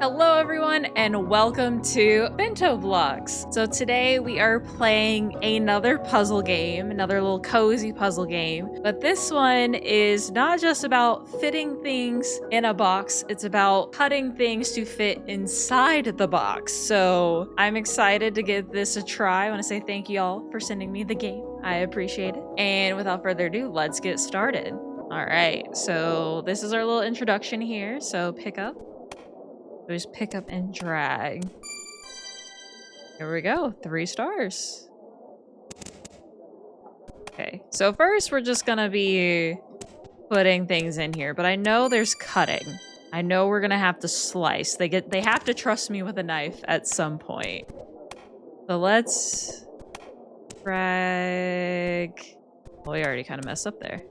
Hello everyone and welcome to Bento Blocks. So today we are playing another puzzle game, another little cozy puzzle game. But this one is not just about fitting things in a box, it's about cutting things to fit inside the box. So I'm excited to give this a try. I want to say thank you all for sending me the game. I appreciate it. And without further ado, let's get started. All right, so this is our little introduction here. So pick up. Just pick up and drag. Here we go, 3 stars. Okay, so first we're just gonna be putting things in here, but I know there's cutting. I know we're gonna have to slice. They have to trust me with a knife at some point. So let's drag. Well, we already kind of messed up there.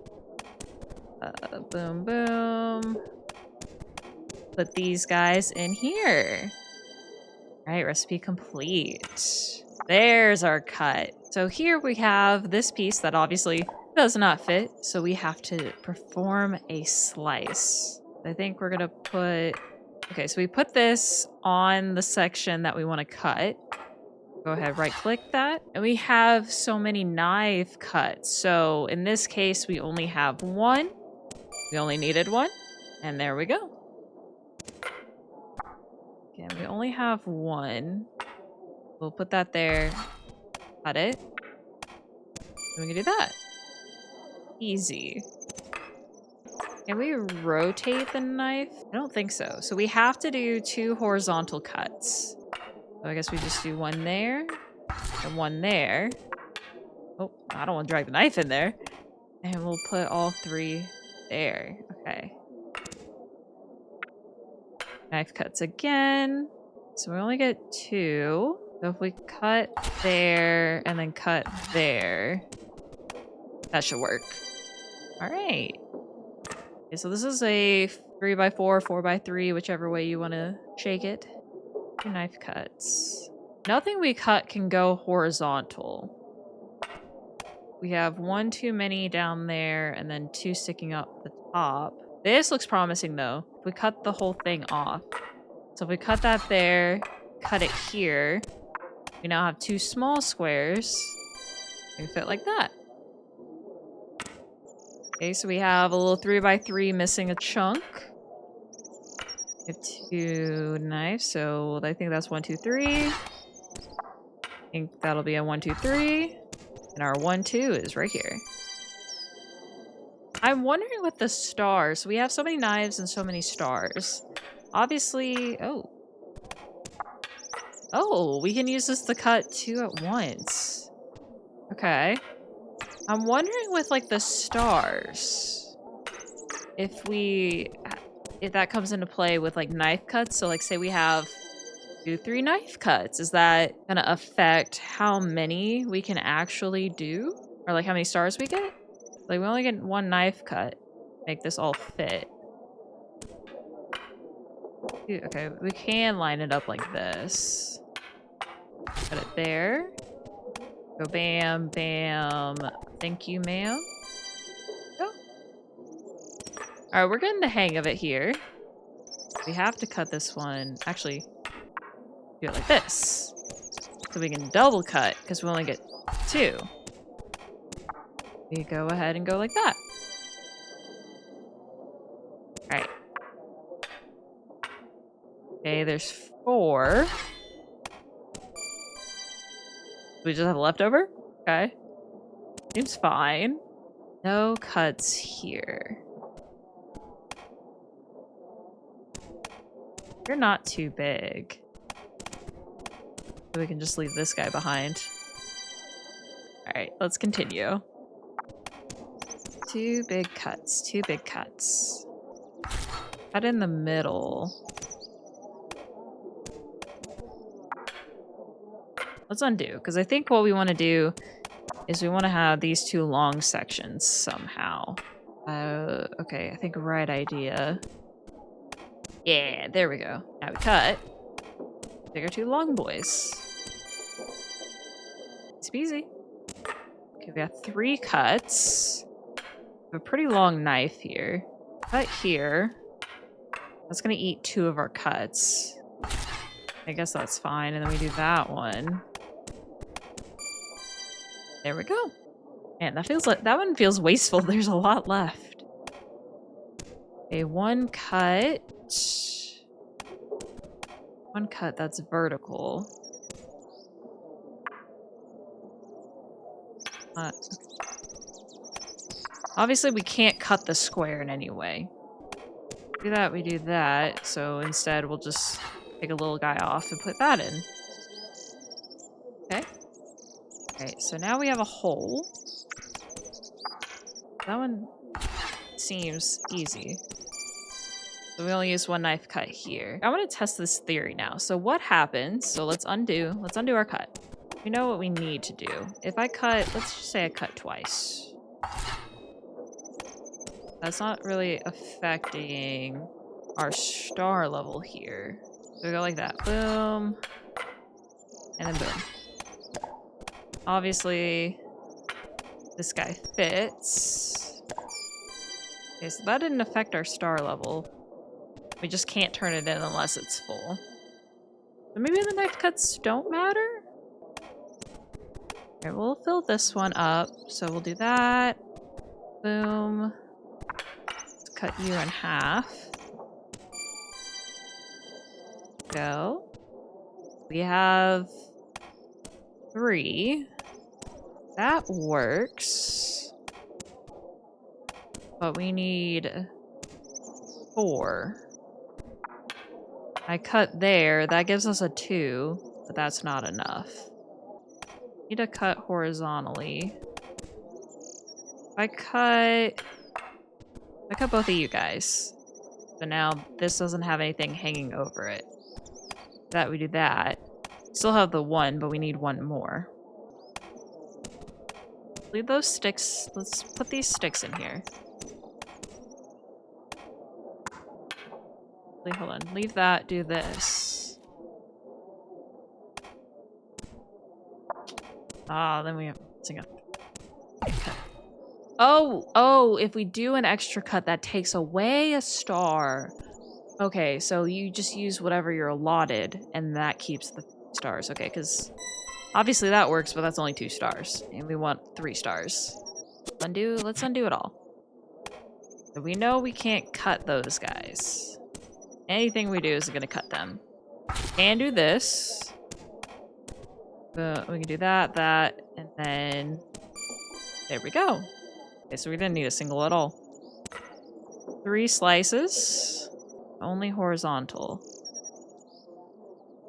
Boom, boom. Put these guys in here. All right, recipe complete. There's our cut. So here we have this piece that obviously does not fit, so we have to perform a slice. I think we're gonna put... Okay, so we put this on the section that we want to cut. Go ahead, right-click that. And we have so many knife cuts. So in this case, we only have one. We only needed one. And there we go. Again, we only have one. We'll put that there. Cut it. And we can do that. Easy. Can we rotate the knife? I don't think so. So we have to do 2 horizontal cuts. So I guess we just do one there and one there. Oh, I don't want to drag the knife in there. And we'll put all 3 there. Okay. Knife cuts again. So we only get 2. So if we cut there and then cut there, that should work. All right. Okay, so this is a 3x4, 4x3, whichever way you want to shake it. 2 knife cuts. Nothing we cut can go horizontal. We have 1 too many down there and then 2 sticking up the top. This looks promising though. If we cut the whole thing off. So if we cut that there, cut it here, we now have 2 small squares. They fit like that. Okay, so we have a little 3x3 missing a chunk. We have 2 knives, so I think that's 1, 2, 3. I think that'll be a 1, 2, 3. And our 1, 2 is right here. I'm wondering with the stars. We have so many knives and so many stars. Obviously, oh, we can use this to cut 2 at once. Okay. I'm wondering with like the stars, if that comes into play with like knife cuts. So like say we have 2, 3 knife cuts. Is that gonna affect how many we can actually do? Or like how many stars we get? Like we only get 1 knife cut. Make this all fit. Okay, we can line it up like this. Put it there. Go bam, bam. Thank you, ma'am. Go. Alright, we're getting the hang of it here. We have to cut this one. Actually, do it like this. So we can double cut, because we only get 2. We go ahead and go like that. Alright. Okay, there's 4. We just have a leftover? Okay. Seems fine. No cuts here. You're not too big. So we can just leave this guy behind. Alright, let's continue. 2 big cuts. 2 big cuts. Cut in the middle. Let's undo, because I think what we want to do is we want to have these 2 long sections somehow. Okay, I think right idea. Yeah, there we go. Now we cut. Bigger 2 long boys. Easy peasy. Okay, we got 3 cuts. We have a pretty long knife here. Cut here. That's gonna eat 2 of our cuts. I guess that's fine. And then we do that one. There we go. Man, that one feels wasteful. There's a lot left. Okay, one cut. One cut that's vertical. Obviously, we can't cut the square in any way. Do that, we do that. So instead, we'll just take a little guy off and put that in. Okay. Alright, so now we have a hole. That one seems easy. So we only use one knife cut here. I want to test this theory now. So what happens? So let's undo our cut. We know what we need to do. If I cut, let's just say I cut twice. That's not really affecting our star level here. So we go like that. Boom. And then boom. Obviously, this guy fits. Okay, so that didn't affect our star level. We just can't turn it in unless it's full. So maybe the knife cuts don't matter? Okay, we'll fill this one up. So we'll do that. Boom. Let's cut you in half. Go. We have 3. That works. But we need 4. I cut there. That gives us a 2, but that's not enough. Need to cut horizontally. I cut both of you guys. So now this doesn't have anything hanging over it. That we do that. Still have the 1, but we need 1 more. Leave those sticks. Let's put these sticks in here. Wait, hold on. Leave that. Do this. Ah, then we have. Oh, if we do an extra cut, that takes away a star. Okay, so you just use whatever you're allotted, and that keeps the stars. Okay, because obviously that works, but that's only 2 stars, and we want 3 stars. Let's undo it all. So we know we can't cut those guys. Anything we do is going to cut them. Can do this. We can do that, and then there we go. Okay, so we didn't need a single at all. 3 slices. Only horizontal.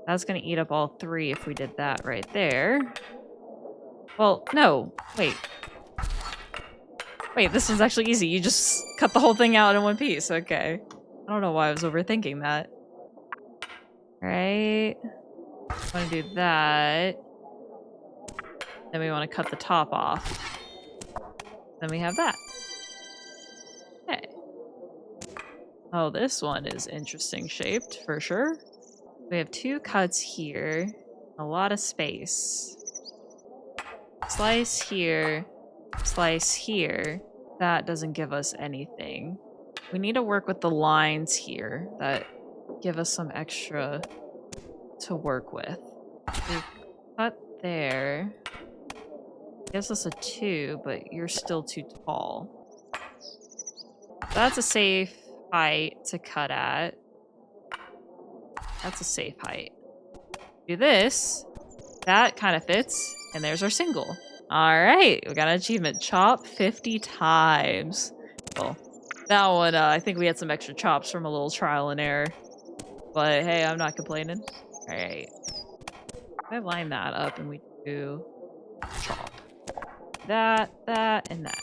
That's gonna eat up all 3 if we did that right there. Well, no. Wait. Wait, this one's actually easy. You just cut the whole thing out in one piece. Okay. I don't know why I was overthinking that. Right. Want to do that. Then we want to cut the top off. Then we have that. Okay. Oh, this one is interesting shaped, for sure. We have 2 cuts here. A lot of space. Slice here. Slice here. That doesn't give us anything. We need to work with the lines here that give us some extra to work with. We cut there. Gives us a 2, but you're still too tall. That's a safe height to cut at. That's a safe height. Do this. That kind of fits. And there's our single. Alright, we got an achievement. Chop 50 times. Well, that one, I think we had some extra chops from a little trial and error. But hey, I'm not complaining. Alright. I line that up and we do chop. That, and that.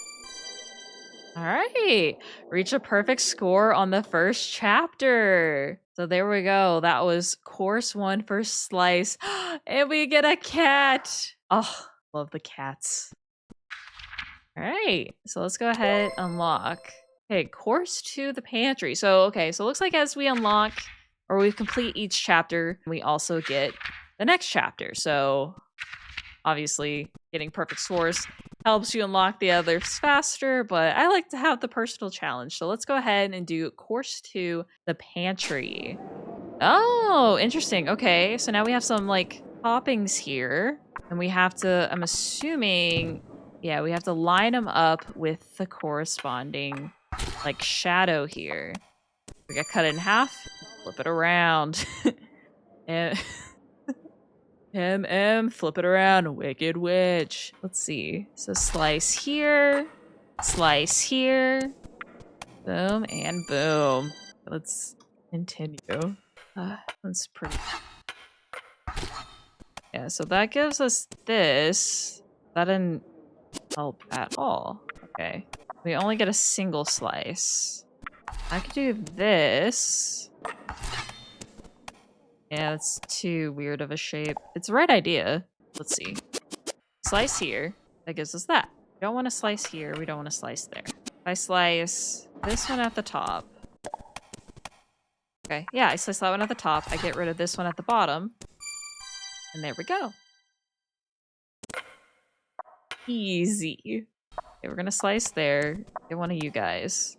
Alright. Reach a perfect score on the first chapter. So there we go. That was course 1 for slice. And we get a cat. Oh, love the cats. Alright. So let's go ahead and unlock. Okay, course 2, the pantry. So it looks like as we unlock or we complete each chapter, we also get the next chapter. So obviously getting perfect scores helps you unlock the others faster, but I like to have the personal challenge. So let's go ahead and do course 2, the pantry. Oh, interesting. Okay, so now we have some, like, toppings here. And we have to, I'm assuming, yeah, we have to line them up with the corresponding, like, shadow here. We got cut in half, flip it around. And flip it around, Wicked Witch. Let's see. So slice here, boom, and boom. Let's continue. That's pretty. Yeah, so that gives us this. That didn't help at all. Okay. We only get a single slice. I could do this. Yeah, it's too weird of a shape. It's the right idea. Let's see. Slice here. That gives us that. We don't want to slice here. We don't want to slice there. If I slice this one at the top. Okay, yeah, I slice that one at the top. I get rid of this one at the bottom. And there we go. Easy. Okay, we're gonna slice there. Get one of you guys.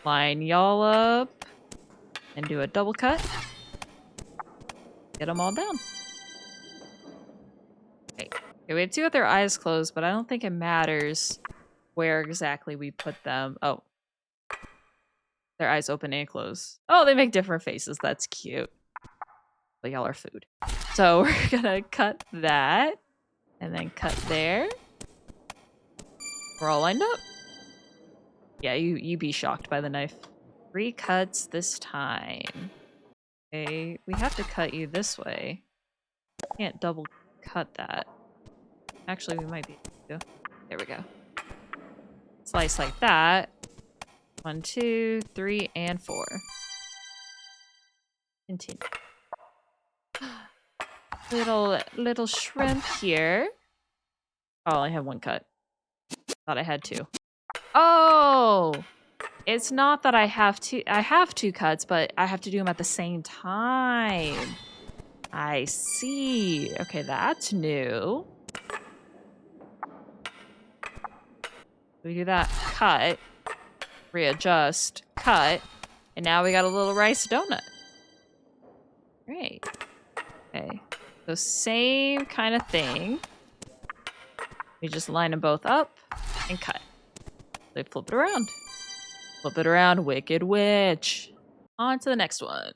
Line y'all up. And do a double cut. Get them all down. Okay. Okay, we have two with their eyes closed, but I don't think it matters where exactly we put them. Oh. Their eyes open and close. Oh, they make different faces. That's cute. But y'all are food. So we're gonna cut that. And then cut there. We're all lined up. Yeah, you be shocked by the knife. 3 cuts this time. Okay, we have to cut you this way. Can't double cut that. Actually, we might be able to. There we go. Slice like that. 1, 2, 3, and 4. Continue. Little shrimp here. Oh, I have 1 cut. Thought I had 2. Oh! It's not that I have 2 cuts, but I have to do them at the same time. I see. Okay, that's new. We do that. Cut. Readjust. Cut. And now we got a little rice donut. Great. Okay. So same kind of thing. We just line them both up and cut. They flip it around. Flip it around, Wicked Witch. On to the next one.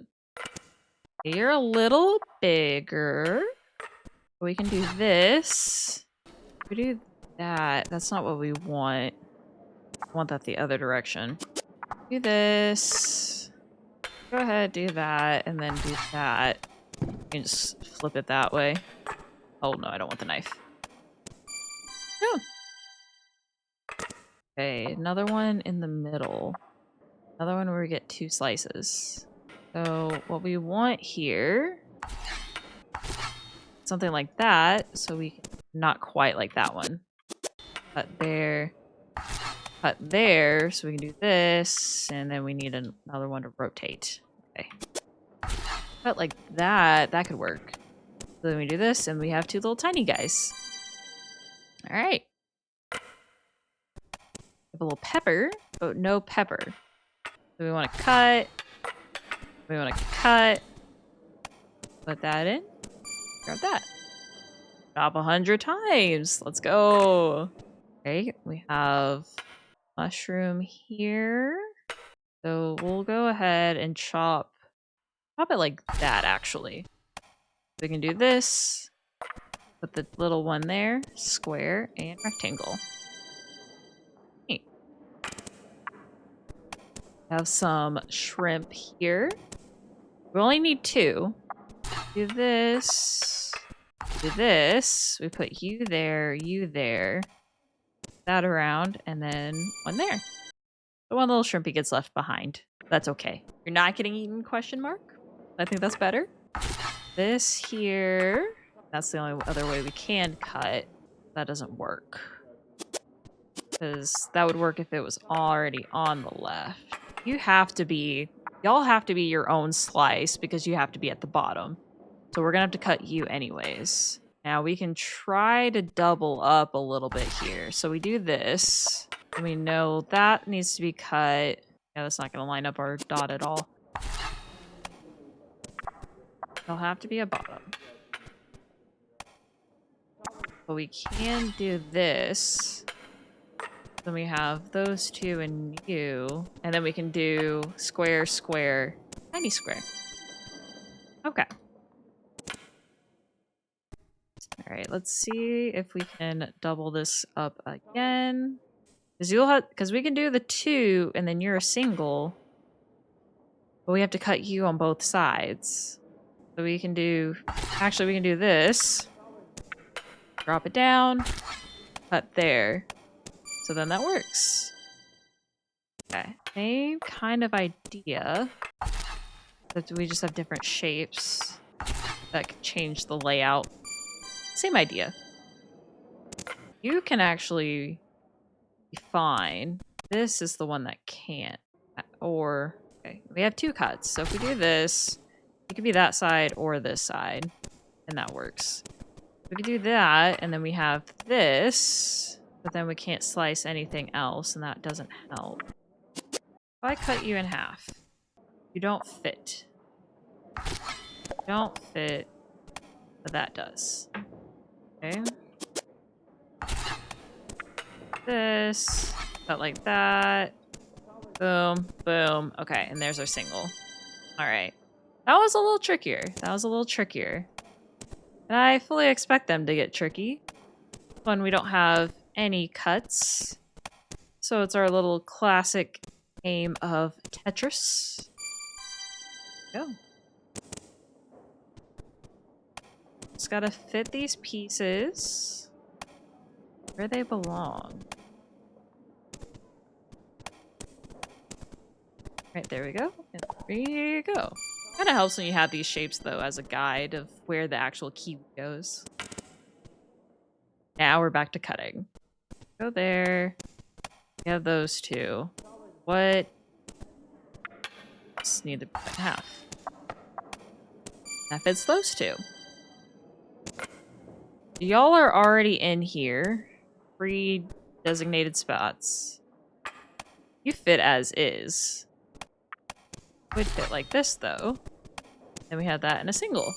You're a little bigger. We can do this. We do that. That's not what we want. I want that the other direction. Do this. Go ahead, do that, and then do that. You can just flip it that way. Oh no, I don't want the knife. No. Okay, another one in the middle. Another one where we get 2 slices. So what we want here, something like that, so we can, not quite like that one. Cut there, so we can do this, and then we need another one to rotate. Okay. Cut like that, that could work. So then we do this, and we have 2 little tiny guys. All right. Have a little pepper, but no pepper. So we want to cut. We want to cut. Put that in. Grab that. Chop 100 times. Let's go. Okay, we have mushroom here. So we'll go ahead and chop it like that, actually. We can do this. Put the little one there. Square and rectangle. Have some shrimp here. We only need 2. Do this. Do this. We put you there, that around, and then 1 there. The 1 little shrimpy gets left behind. That's okay. You're not getting eaten, question mark? I think that's better. This here. That's the only other way we can cut. That doesn't work. Because that would work if it was already on the left. Y'all have to be your own slice because you have to be at the bottom. So we're gonna have to cut you anyways. Now we can try to double up a little bit here. So we do this, and we know that needs to be cut. Yeah, that's not gonna line up our dot at all. There'll have to be a bottom. But we can do this. Then we have those two and you. And then we can do square, square, tiny square. Okay. Alright, let's see if we can double this up again. Because we can do the 2 and then you're a single. But we have to cut you on both sides. So we can do... Actually, we can do this. Drop it down. Cut there. So then that works. Okay. Same kind of idea. But we just have different shapes that can change the layout. Same idea. You can actually be fine. This is the one that can't. Or, okay, we have 2 cuts. So if we do this, it could be that side or this side. And that works. We could do that, and then we have this. But then we can't slice anything else, and that doesn't help. If I cut you in half, you don't fit. You don't fit, but that does. Okay. This, cut like that. Boom, boom. Okay, and there's our single. Alright. That was a little trickier. That was a little trickier. And I fully expect them to get tricky. When we don't have any cuts. So it's our little classic game of Tetris. Go. Just gotta fit these pieces where they belong. Right, there we go. And there you go. Kind of helps when you have these shapes, though, as a guide of where the actual key goes. Now we're back to cutting. Go there. We have those 2. What? Just need to cut in half. That fits those 2. Y'all are already in here. Pre-designated spots. You fit as is. Would fit like this, though. Then we have that in a single.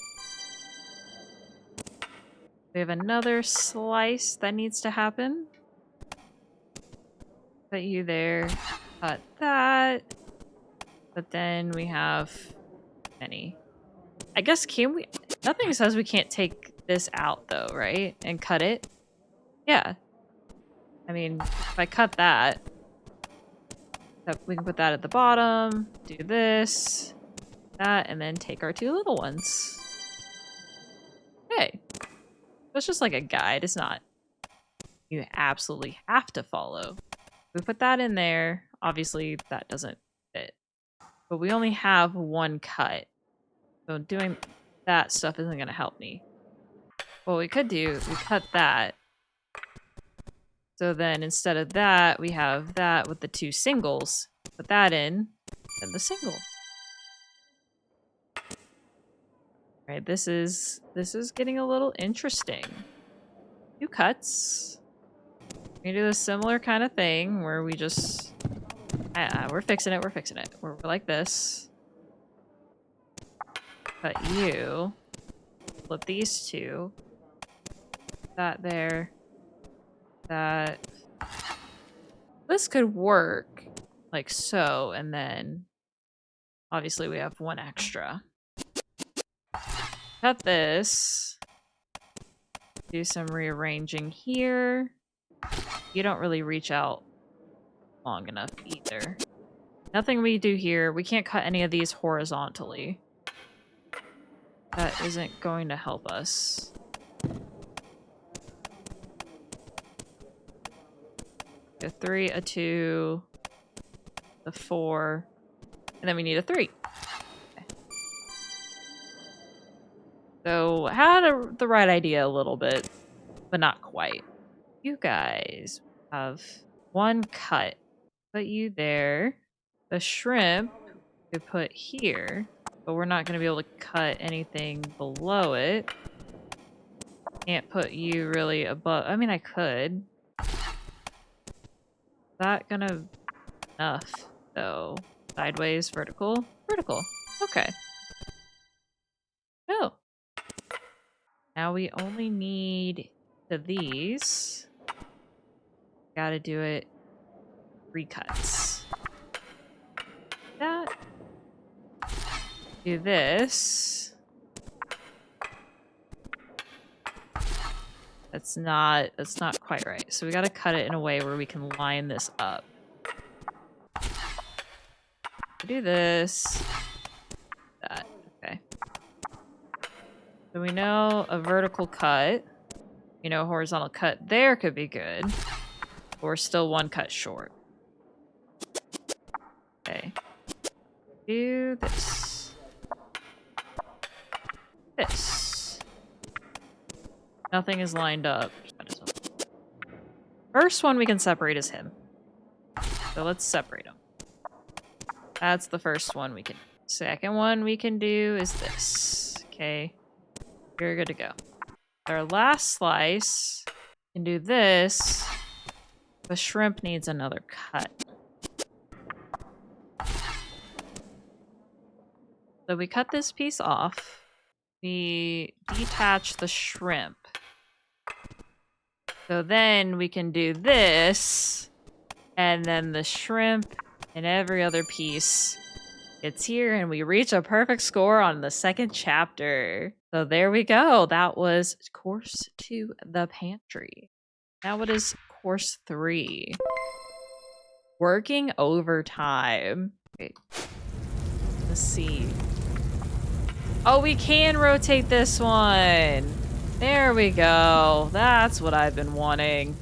We have another slice that needs to happen. Put you there. Cut that. But then we have many. I guess can we... Nothing says we can't take this out, though, right? And cut it? Yeah. I mean, if I cut that... We can put that at the bottom. Do this. That. And then take our 2 little ones. Okay. It's just like a guide. It's not... You absolutely have to follow. We put that in there. Obviously, that doesn't fit. But we only have 1 cut. So doing that stuff isn't going to help me. What we could do, we cut that. So then instead of that, we have that with the 2 singles. Put that in, then the single. Alright, this is getting a little interesting. 2 cuts. We do a similar kind of thing where we just... we're fixing it, we're fixing it. We're like this. Cut you. Flip these 2. That there. That. This could work like so, and then obviously we have 1 extra. Cut this. Do some rearranging here. You don't really reach out long enough either. Nothing we do here. We can't cut any of these horizontally. That isn't going to help us. A 3, a 2, a 4, and then we need a 3. Okay. So, had the right idea a little bit, but not quite. You guys have 1 cut. Put you there. The shrimp we put here, but we're not going to be able to cut anything below it. Can't put you really above. I mean, I could. That gonna enough though. Sideways, vertical, vertical. Okay. Oh. Now we only need these. Gotta do it 3 cuts. That. Do this. That's not quite right. So we gotta cut it in a way where we can line this up. Do this. That. Okay. So we know a vertical cut. You know, a horizontal cut there could be good. But we're still 1 cut short. Okay. Do this. This. Nothing is lined up. First one we can separate is him. So let's separate him. That's the first one we can do. Second one we can do is this. Okay. You're good to go. Our last slice can do this. The shrimp needs another cut. So we cut this piece off. We detach the shrimp. So then we can do this. And then the shrimp and every other piece gets here. And we reach a perfect score on the 2nd chapter. So there we go. That was course 2, the pantry. Now what is course 3? Working overtime. Wait. Let's see. Oh, we can rotate this one. There we go. That's what I've been wanting.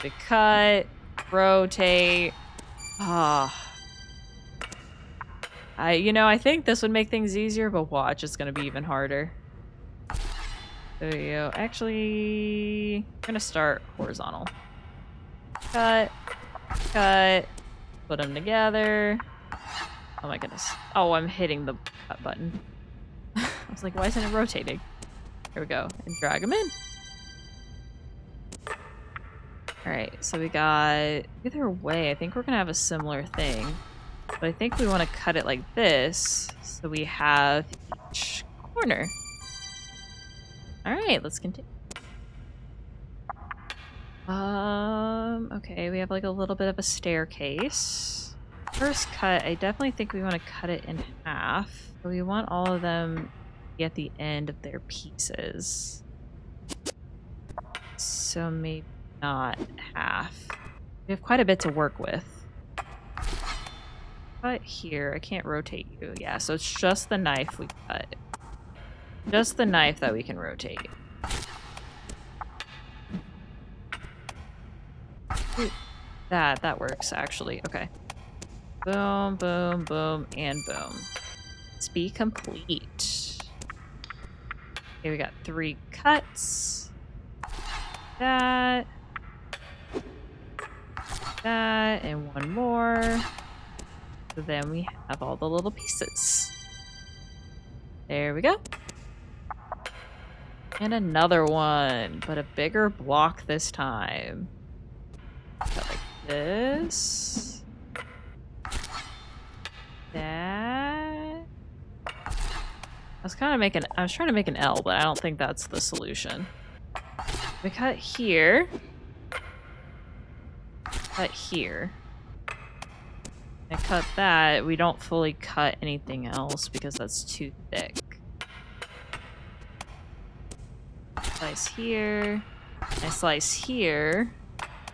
To cut, rotate. Ah. I think this would make things easier, but watch, it's gonna be even harder. There you go. Actually, I'm gonna start horizontal. Cut, cut, put them together. Oh my goodness. Oh, I'm hitting the cut button. I was like, why isn't it rotating? Here we go. And drag them in. Alright, so we got... Either way, I think we're gonna have a similar thing. But I think we want to cut it like this, so we have each corner. Alright, let's continue. Okay, we have like a little bit of a staircase. First cut, I definitely think we want to cut it in half. So we want all of them to be at the end of their pieces. So maybe not half. We have quite a bit to work with. Cut here. I can't rotate you. Yeah, so it's just the knife we cut. Just the knife that we can rotate. Ooh, that works, actually. Okay. Boom, boom, boom, and boom. Let's be complete. Okay, we got 3 cuts. That, and 1 more. So then we have all the little pieces. There we go. And another one, but a bigger block this time. Got like this. That. I was trying to make an L, but I don't think that's the solution. We cut here. Cut here. I cut that. We don't fully cut anything else because that's too thick. Slice here. I slice here.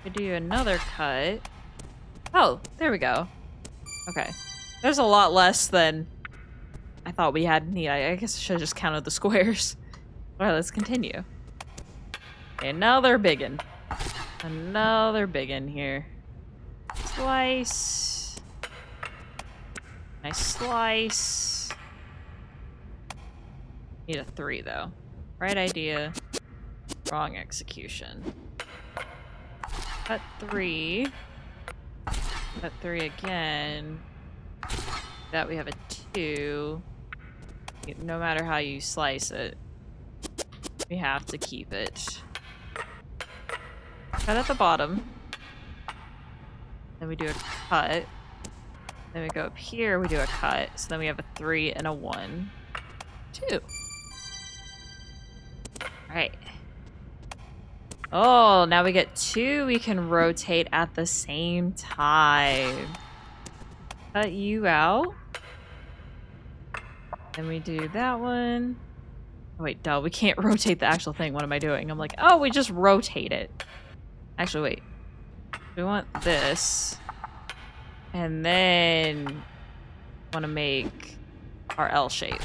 I do another cut. Oh, there we go. Okay. There's a lot less than I thought we had need. I guess I should have just counted the squares. Alright, let's continue. Another biggin. Another biggin here. Slice. Nice slice. Need a 3 though. Right idea. Wrong execution. Cut 3. Cut 3 again. That we have a 2. No matter how you slice it, we have to keep it. Cut at the bottom. Then we do a cut. Then we go up here, we do a cut. So then we have a 3 and a 1. 2. Oh, now we get 2 we can rotate at the same time. Cut you out. Then we do that one. Oh, wait, duh, we can't rotate the actual thing. What am I doing? I'm like, oh, we just rotate it. Actually, wait. We want this. And then want to make our L shape.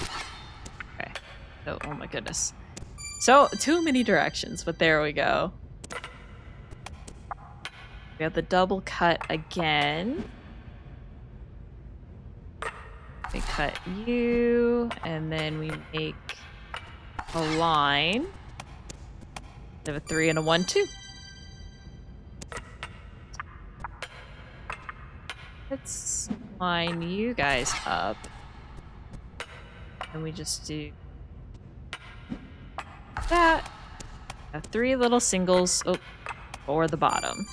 Okay. Oh my goodness. So, too many directions, but there we go. We have the double cut again. We cut you, and then we make a line. We have a 3 and a 1, 2. Let's line you guys up. And we just do that. Have 3 little singles for the bottom.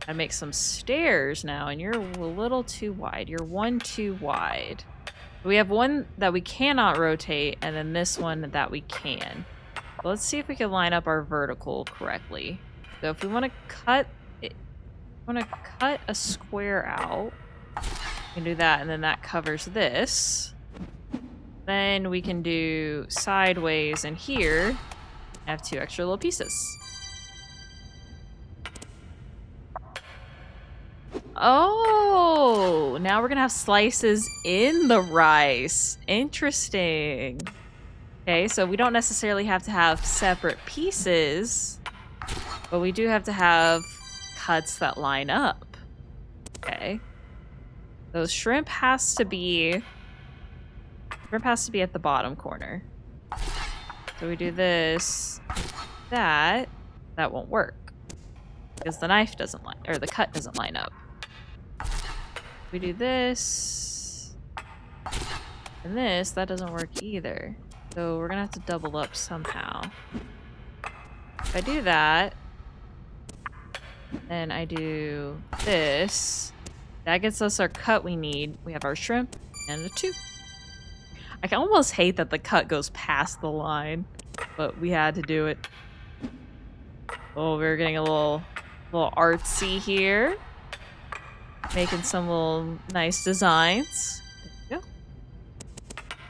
I make some stairs now, and you're a little too wide. You're 1 too wide. We have one that we cannot rotate, and then this one that we can. So let's see if we can line up our vertical correctly. So if we want to cut it, cut a square out, we can do that, and then that covers this. Then we can do sideways, and here I have 2 extra little pieces. Oh, now we're gonna have slices in the rice. Interesting. Okay, so we don't necessarily have to have separate pieces, but we do have to have cuts that line up. Okay. So shrimp has to be at the bottom corner. So we do this, that won't work because the knife doesn't line, or the cut doesn't line up. We do this and this, that doesn't work either. So we're gonna have to double up somehow. If I do that, then I do this, that gets us our cut we need. We have our shrimp and a 2. I can almost hate that the cut goes past the line, but we had to do it. Oh, we're getting a little artsy here. Making some little nice designs. There we go.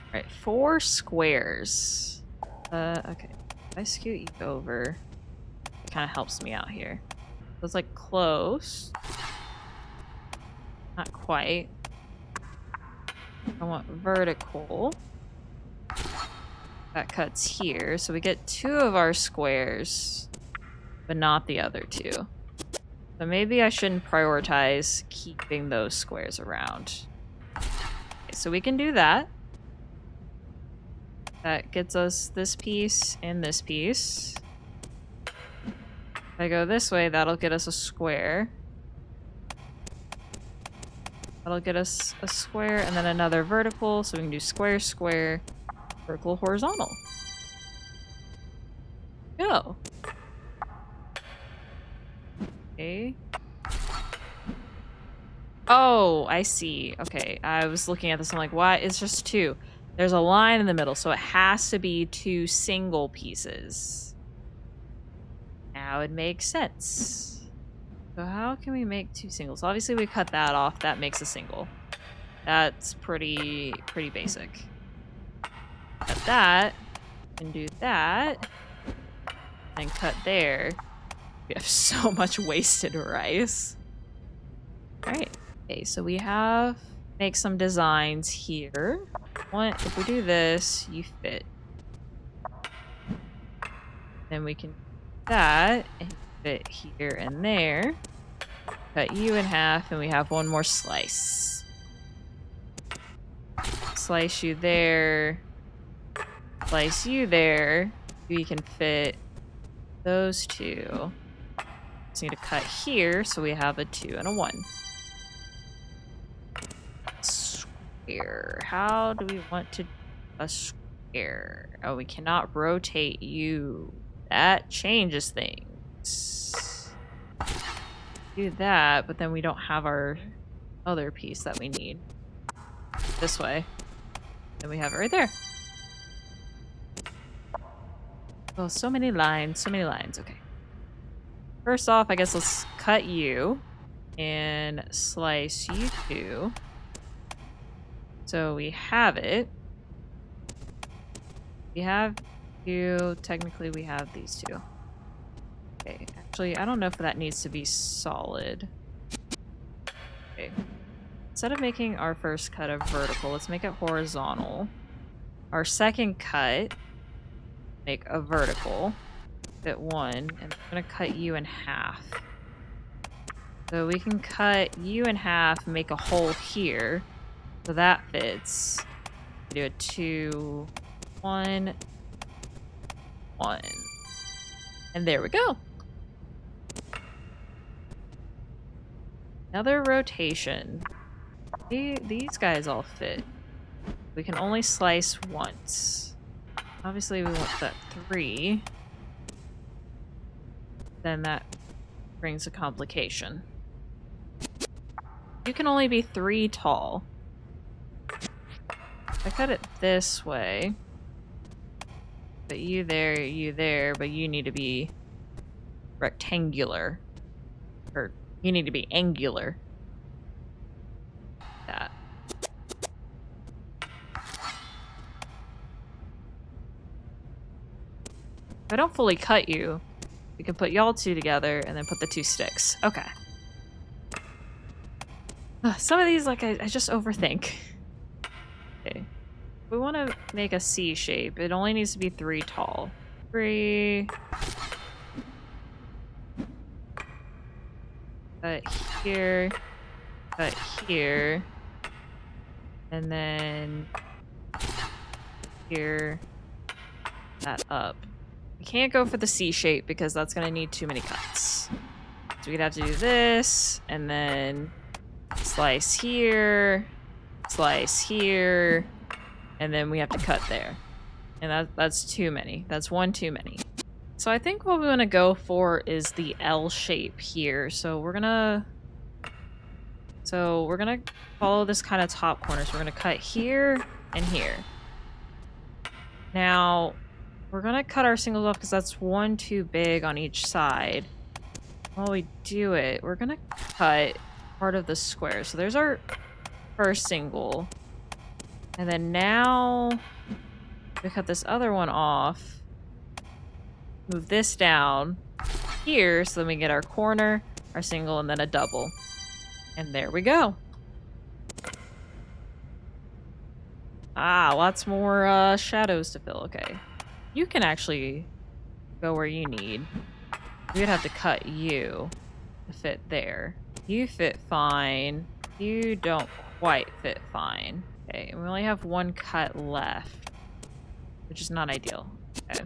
Alright, 4 squares. Okay. If I scoot you over, it kind of helps me out here. So it's like close. Not quite. I want vertical. That cuts here. So we get 2 of our squares, but not the other 2. So maybe I shouldn't prioritize keeping those squares around. Okay, so we can do that. That gets us this piece and this piece. If I go this way, that'll get us a square. That'll get us a square and then another vertical, so we can do square, square, vertical, horizontal. Go. Okay. Oh, I see. Okay, I was looking at this, I'm like, why? It's just 2. There's a line in the middle, so it has to be 2 single pieces. Now it makes sense. So how can we make 2 singles? Obviously we cut that off, that makes a single. That's pretty basic. Cut that, and do that, and cut there. We have so much wasted rice. Alright, okay, so we have, make some designs here. If we do this, you fit. Then we can do that, and fit here and there. Cut you in half, and we have 1 more slice. Slice you there. Slice you there. We can fit those 2. Just need to cut here, so we have a 2 and a 1. Square. How do we want to do a square? Oh, we cannot rotate you. That changes things. Do that, but then we don't have our other piece that we need. This way. Then we have it right there. Oh, so many lines, so many lines. Okay. First off, I guess let's cut you and slice you two. So we have it. We have you. Technically, we have these two. Okay. Actually, I don't know if that needs to be solid. Okay. Instead of making our first cut a vertical, let's make it horizontal. Our second cut, make a vertical. Fit one, and I'm gonna cut you in half. So we can cut you in half and make a hole here. So that fits. Do a 2, 1, 1. And there we go. Another rotation. These guys all fit. We can only slice once. Obviously we want that 3. Then that brings a complication. You can only be 3 tall. If I cut it this way, but you there, but you need to be rectangular. Or you need to be angular. That. If I don't fully cut you, we can put y'all two together and then put the 2 sticks. Okay. Some of these, like, I just overthink. Okay. We want to make a C shape. It only needs to be 3 tall. 3. Cut here. Cut here. And then here. That up. We can't go for the C shape because that's going to need too many cuts. So we'd have to do this, and then slice here, and then we have to cut there. And that's too many. That's one too many. So I think what we want to go for is the L shape here. So we're gonna follow this kind of top corner. So we're gonna cut here and here. Now, we're gonna cut our singles off because that's one too big on each side. While we do it, we're gonna cut part of the square. So there's our first single. And then now we cut this other one off. Move this down here so then we get our corner, our single, and then a double. And there we go. Ah, lots more shadows to fill. Okay. You can actually go where you need. We would have to cut you to fit there. You fit fine. You don't quite fit fine. Okay, we only have 1 cut left, which is not ideal. Okay.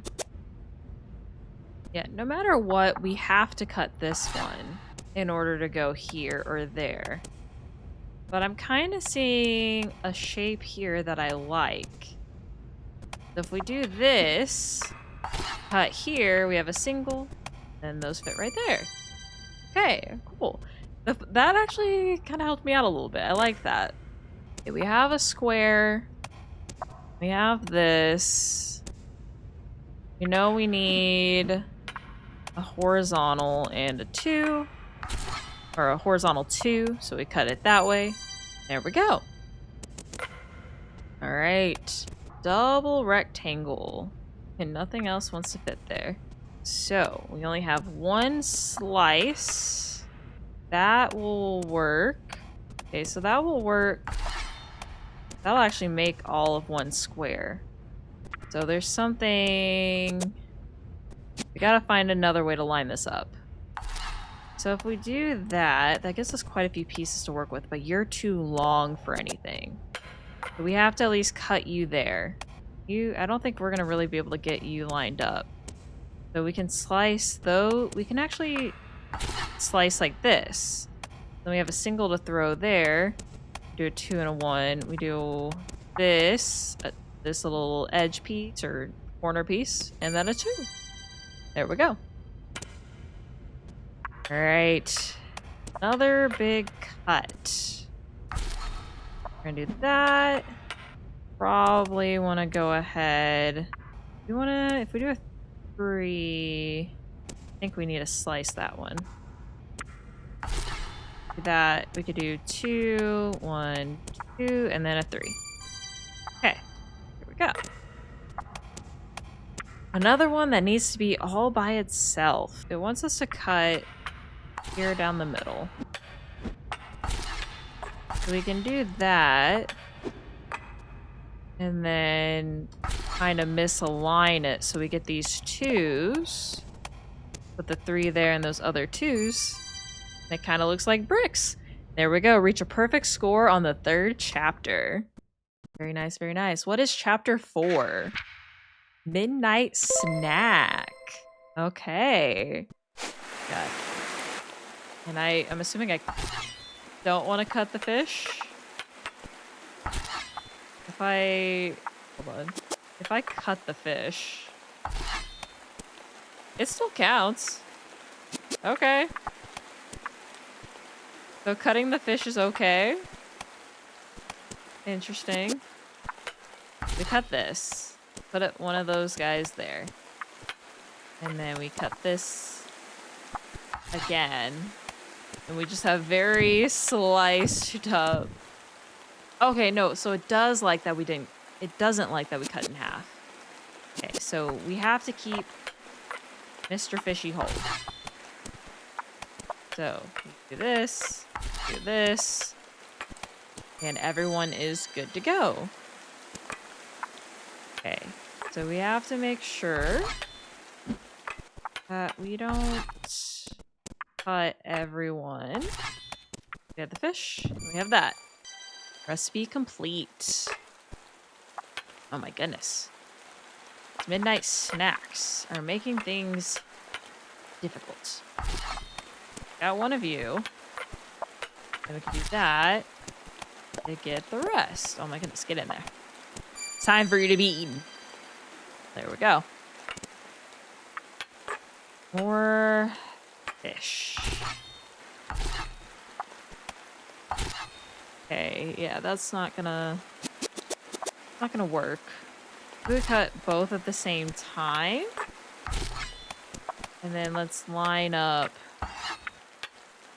Yeah, no matter what, we have to cut this one in order to go here or there. But I'm kind of seeing a shape here that I like. So if we do this, cut here, we have a single, and those fit right there. Okay, cool. That actually kind of helped me out a little bit. I like that. Okay, we have a square. We have this. You know we need a horizontal and a 2. Or a horizontal 2, so we cut it that way. There we go. Alright. Double rectangle. And nothing else wants to fit there. So, we only have 1 slice. That will work. Okay, so that will work. That'll actually make all of 1 square. So there's something... We gotta find another way to line this up. So if we do that, that gives us quite a few pieces to work with, but you're too long for anything. So we have to at least cut you there. I don't think we're gonna really be able to get you lined up. So we can slice though. We can actually slice like this. Then we have a single to throw there. Do a 2 and a 1. We do this little edge piece or corner piece, and then a 2. There we go. All right, another big cut. We're gonna do that. Probably want to go ahead. If we do a 3. I think we need to slice that one. That we could do 2, 1, 2, and then a 3. Okay, here we go. Another one that needs to be all by itself. It wants us to cut here down the middle. So we can do that. And then kind of misalign it so we get these 2s. Put the 3 there and those other 2s. It kind of looks like bricks. There we go. Reach a perfect score on the 3rd chapter. Very nice, very nice. What is chapter 4? Midnight snack. Okay. Got it. And I'm assuming I don't want to cut the fish. If I... Hold on. If I cut the fish... It still counts. Okay. So cutting the fish is okay. Interesting. We cut this. Put one of those guys there. And then we cut this again. And we just have very sliced up. Okay, no, so it does like that we didn't... It doesn't like that we cut in half. Okay, so we have to keep Mr. Fishy whole. So, do this, and everyone is good to go. Okay, so we have to make sure that we don't cut everyone. We have the fish, we have that. Recipe complete. Oh my goodness. Midnight snacks are making things difficult. Got one of you. And we can do that to get the rest. Oh my goodness, get in there. It's time for you to be eaten. There we go. More fish. Okay, yeah, that's not gonna work. We cut both at the same time. And then let's line up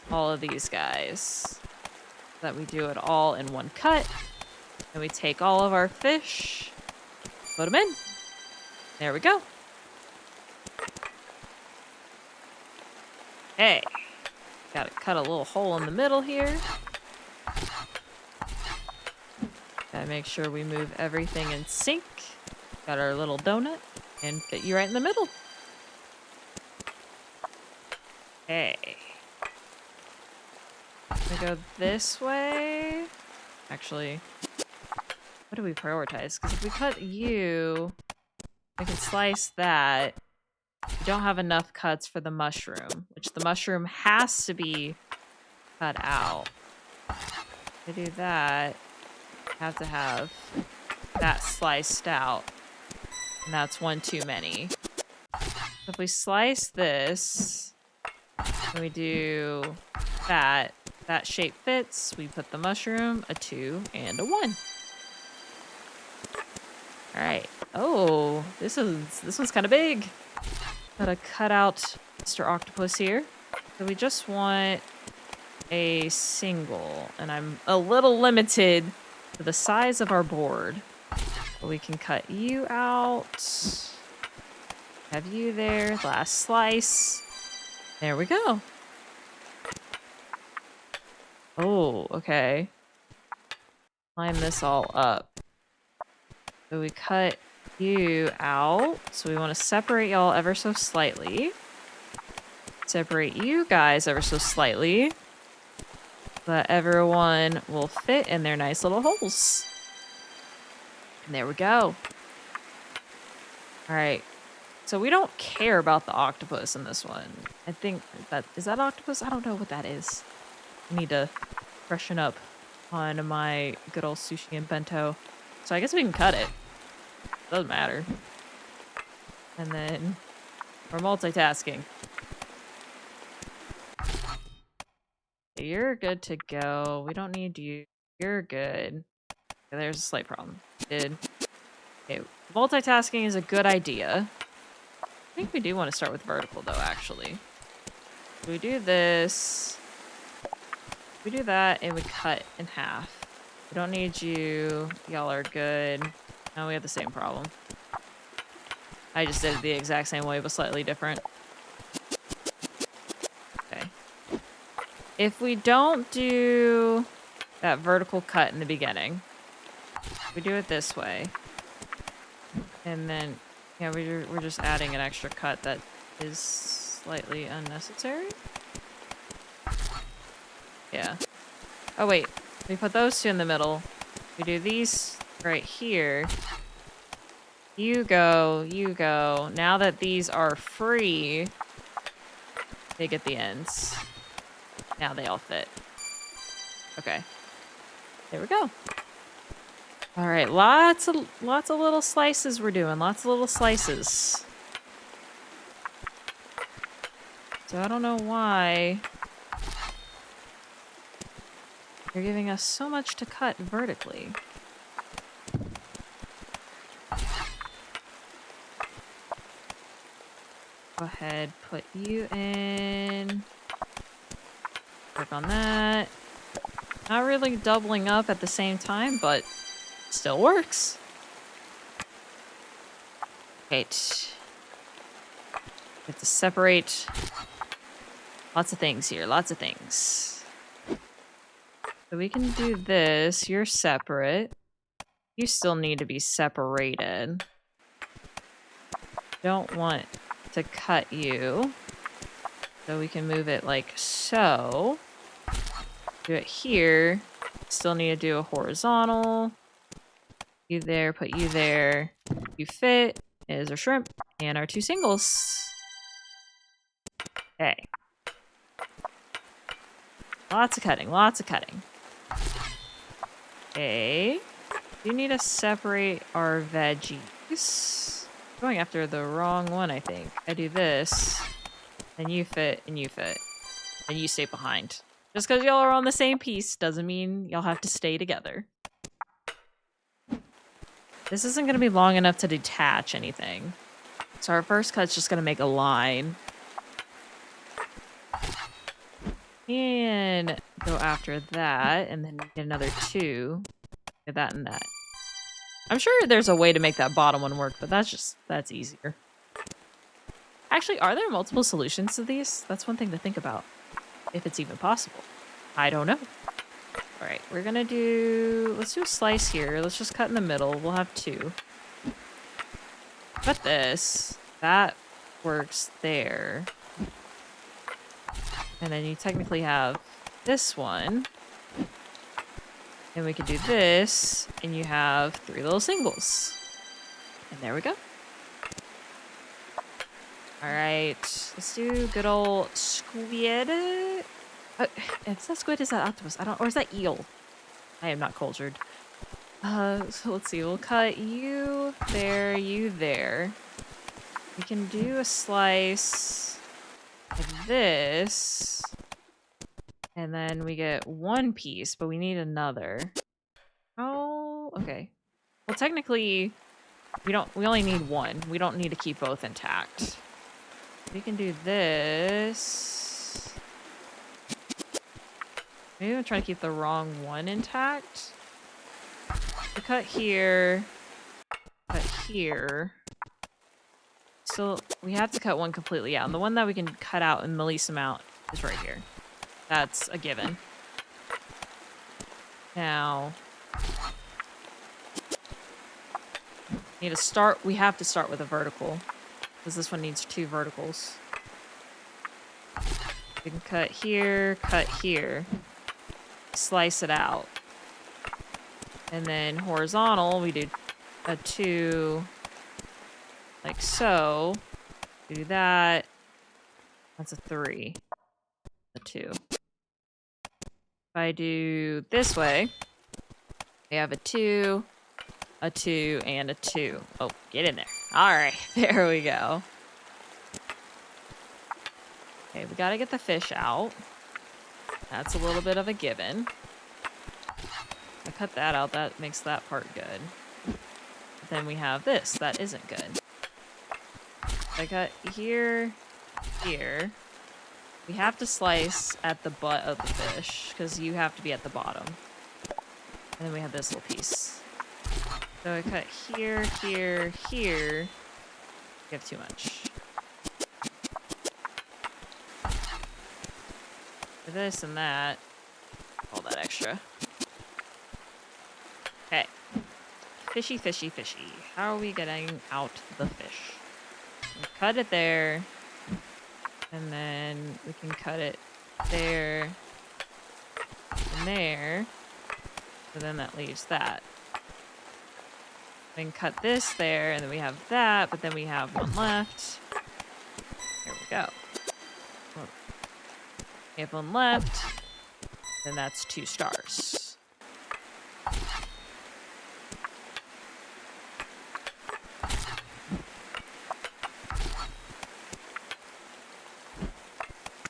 all of these guys. So that we do it all in one cut. And we take all of our fish, put them in. There we go. Okay. Gotta cut a little hole in the middle here. Gotta make sure we move everything in sync. Got our little donut and get you right in the middle. Okay. We go this way. Actually, what do we prioritize? Because if we cut you, we can slice that. We don't have enough cuts for the mushroom, which the mushroom has to be cut out. To do that, have to have that sliced out. And that's one too many. So if we slice this, and we do that, that shape fits, we put the mushroom, a 2, and a 1. Alright. Oh, this one's kind of big. Gotta cut out Mr. Octopus here. So we just want a single, and I'm a little limited to the size of our board. But we can cut you out. Have you there. Last slice. There we go. Oh, okay. Line this all up. So we cut you out. So we want to separate y'all ever so slightly. Separate you guys ever so slightly. So that everyone will fit in their nice little holes. And there we go. Alright. So we don't care about the octopus in this one. I think that... Is that octopus? I don't know what that is. I need to freshen up on my good old sushi and bento. So I guess we can cut it. Doesn't matter. And then we're multitasking. You're good to go. We don't need you. You're good. Okay, there's a slight problem. Okay, multitasking is a good idea. think we do want to start with vertical though, actually. We do this. We do that and we cut in half. We don't need you. Y'all are good. No, we have the same problem. I just did it the exact same way, but slightly different. Okay. If we don't do that vertical cut in the beginning, we do it this way. And then, yeah, we're just adding an extra cut that is slightly unnecessary. Yeah. Oh, wait. We put those two in the middle. We do these right here. You go, you go. Now that these are free, they get the ends. Now they all fit. Okay. There we go. All right, lots of little slices we're doing. Lots of little slices. So I don't know why you're giving us so much to cut vertically. Go ahead, put you in. Work on that. Not really doubling up at the same time, but still works. Right. We have to separate lots of things here, lots of things. So we can do this. You're separate. You still need to be separated. Don't want to cut you. So we can move it like so. Do it here. Still need to do a horizontal. You there, put you there. You fit. Is our shrimp and our two singles. Okay. Lots of cutting, lots of cutting. Okay. We need to separate our veggies. Going after the wrong one, I think. I do this. And you fit, and you fit. And you stay behind. Just because y'all are on the same piece doesn't mean y'all have to stay together. This isn't going to be long enough to detach anything. So our first cut's just going to make a line. And go after that, and then get another two. Get that and that. I'm sure there's a way to make that bottom one work, but that's easier. Actually, are there multiple solutions to these? That's one thing to think about. If it's even possible. I don't know. Alright, we're gonna do... Let's do a slice here. Let's just cut in the middle. We'll have two. Cut this. That works there. And then you technically have this one. And we can do this. And you have three little singles. And there we go. Alright. Let's do good old squid. Is that squid? Is that octopus? I don't... Or is that eel? I am not cultured. So let's see. We'll cut you there, you there. We can do a slice like this. And then we get one piece, but we need another. Oh, okay. Well, technically, we only need one. We don't need to keep both intact. We can do this. Maybe I'm trying to keep the wrong one intact. We cut here. Cut here. So we have to cut one completely out. And the one that we can cut out in the least amount is right here. That's a given. Now, we have to start with a vertical. Because this one needs two verticals. We can cut here, slice it out. And then horizontal, we do a two, like so. Do that. That's a three. A two. If I do this way, we have a two, and a two. Oh, get in there. All right, there we go. Okay, we gotta get the fish out. That's a little bit of a given. I cut that out, that makes that part good. But then we have this, that isn't good. I cut here, here. We have to slice at the butt of the fish because you have to be at the bottom. And then we have this little piece. So I cut here, here, here. You have too much. For this and that. All that extra. Okay. Fishy, fishy, fishy. How are we getting out the fish? We cut it there. And then we can cut it there. And there. So then that leaves that. We can cut this there, and then we have that, but then we have one left. Here we go. We have one left. Then that's 2 stars.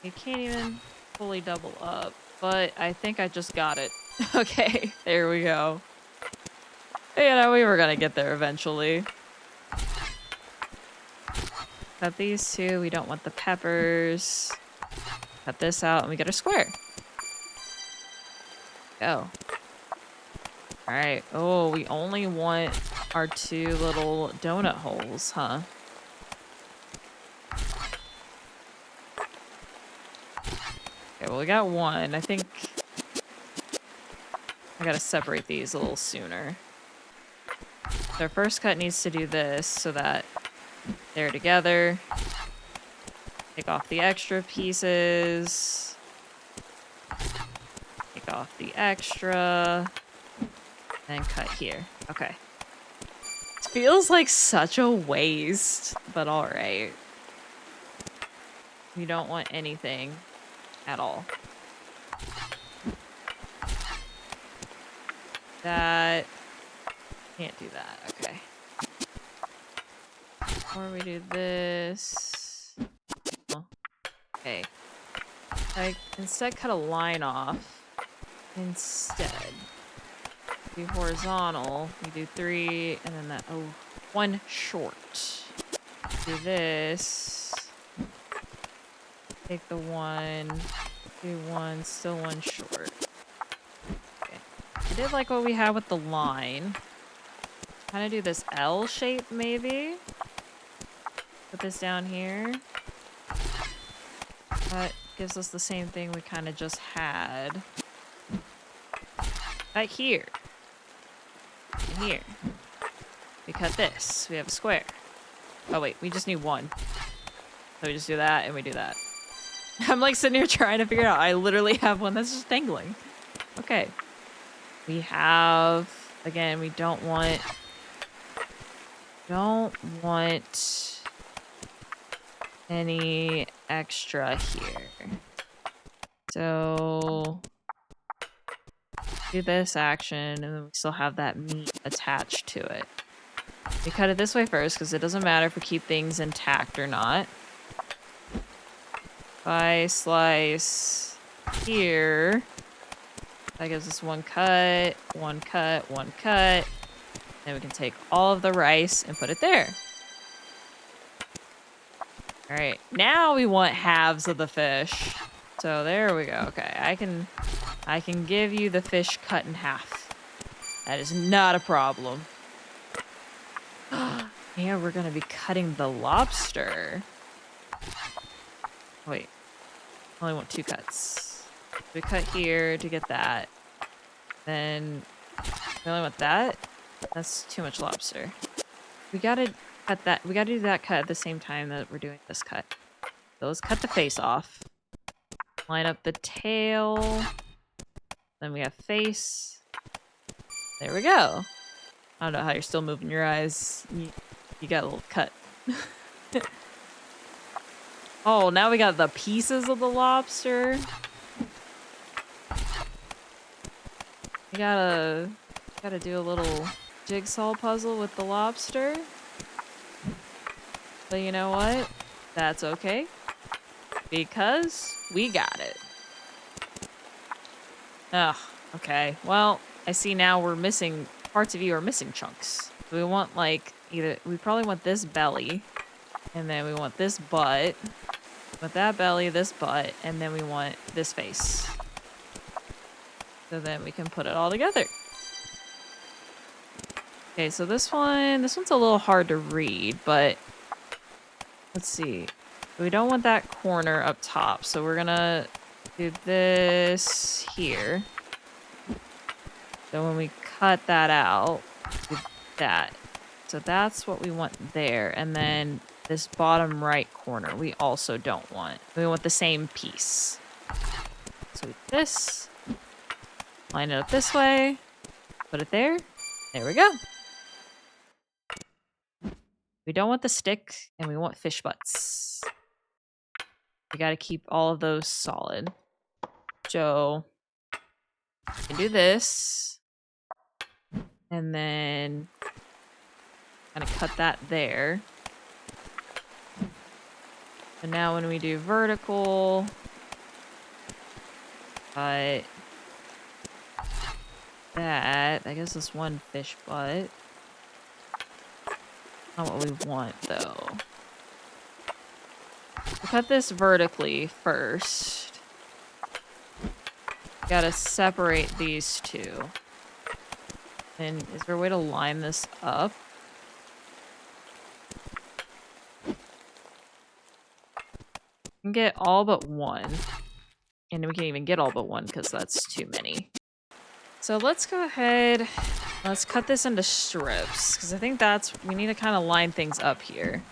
You can't even fully double up, but I think I just got it. Okay, there we go. You know, we were gonna get there eventually. Cut these 2. We don't want the peppers. Cut this out, and we get a square. Go. Alright. Oh, we only want our 2 little donut holes, huh? Okay, well, we got 1. I think I gotta separate these a little sooner. Our first cut needs to do this so that they're together. Take off the extra pieces. Take off the extra. And cut here. Okay. It feels like such a waste, but alright. We don't want anything at all. That... Can't do that. Okay. Or we do this. Oh. Okay. I instead cut a line off. Instead. Do horizontal. We do 3, and then that. Oh, 1 short. Do this. Take the 1. Do 1. Still 1 short. Okay. I did like what we had with the line. Kind of do this L shape, maybe. Put this down here. That gives us the same thing we kind of just had. Right here. And here. We cut this. We have a square. Oh wait, we just need 1. So we just do that and we do that. I'm like sitting here trying to figure it out. I literally have 1 that's just dangling. Okay. We have... Again, we don't want any extra here. So do this action, and then we still have that meat attached to it. We cut it this way first because it doesn't matter if we keep things intact or not. If I slice here, that gives us 1 cut, 1 cut, 1 cut. Then we can take all of the rice and put it there. Alright, now we want halves of the fish. So there we go. Okay, I can give you the fish cut in half. That is not a problem. Yeah, we're gonna be cutting the lobster. Wait, I only want 2 cuts. We cut here to get that. Then we only want that. That's too much lobster. We gotta cut that. We gotta do that cut at the same time that we're doing this cut. So let's cut the face off. Line up the tail. Then we have face. There we go. I don't know how you're still moving your eyes. You got a little cut. Oh, now we got the pieces of the lobster. You gotta do a little jigsaw puzzle with the lobster. But you know what? That's okay. Because we got it. Ugh, okay. Well, I see now we're missing, parts of you are missing chunks. We want like, we probably want this belly. And then we want this butt. With that belly, this butt, and then we want this face. So then we can put it all together. Okay, so this one's a little hard to read, but let's see. We don't want that corner up top, so we're gonna do this here. So when we cut that out, do that. So that's what we want there. And then this bottom right corner, we also don't want. We want the same piece. So this, line it up this way, put it there. There we go. We don't want the stick, and we want fish butts. We gotta keep all of those solid. So, we can do this. And then, kind of cut that there. And now when we do vertical, cut that. I guess this one fish butt. Not what we want, though. We'll cut this vertically first. Gotta separate these two. And is there a way to line this up? We can get all but one. And we can't even get all but one because that's too many. So let's go ahead. Let's cut this into strips because I think we need to kind of line things up here.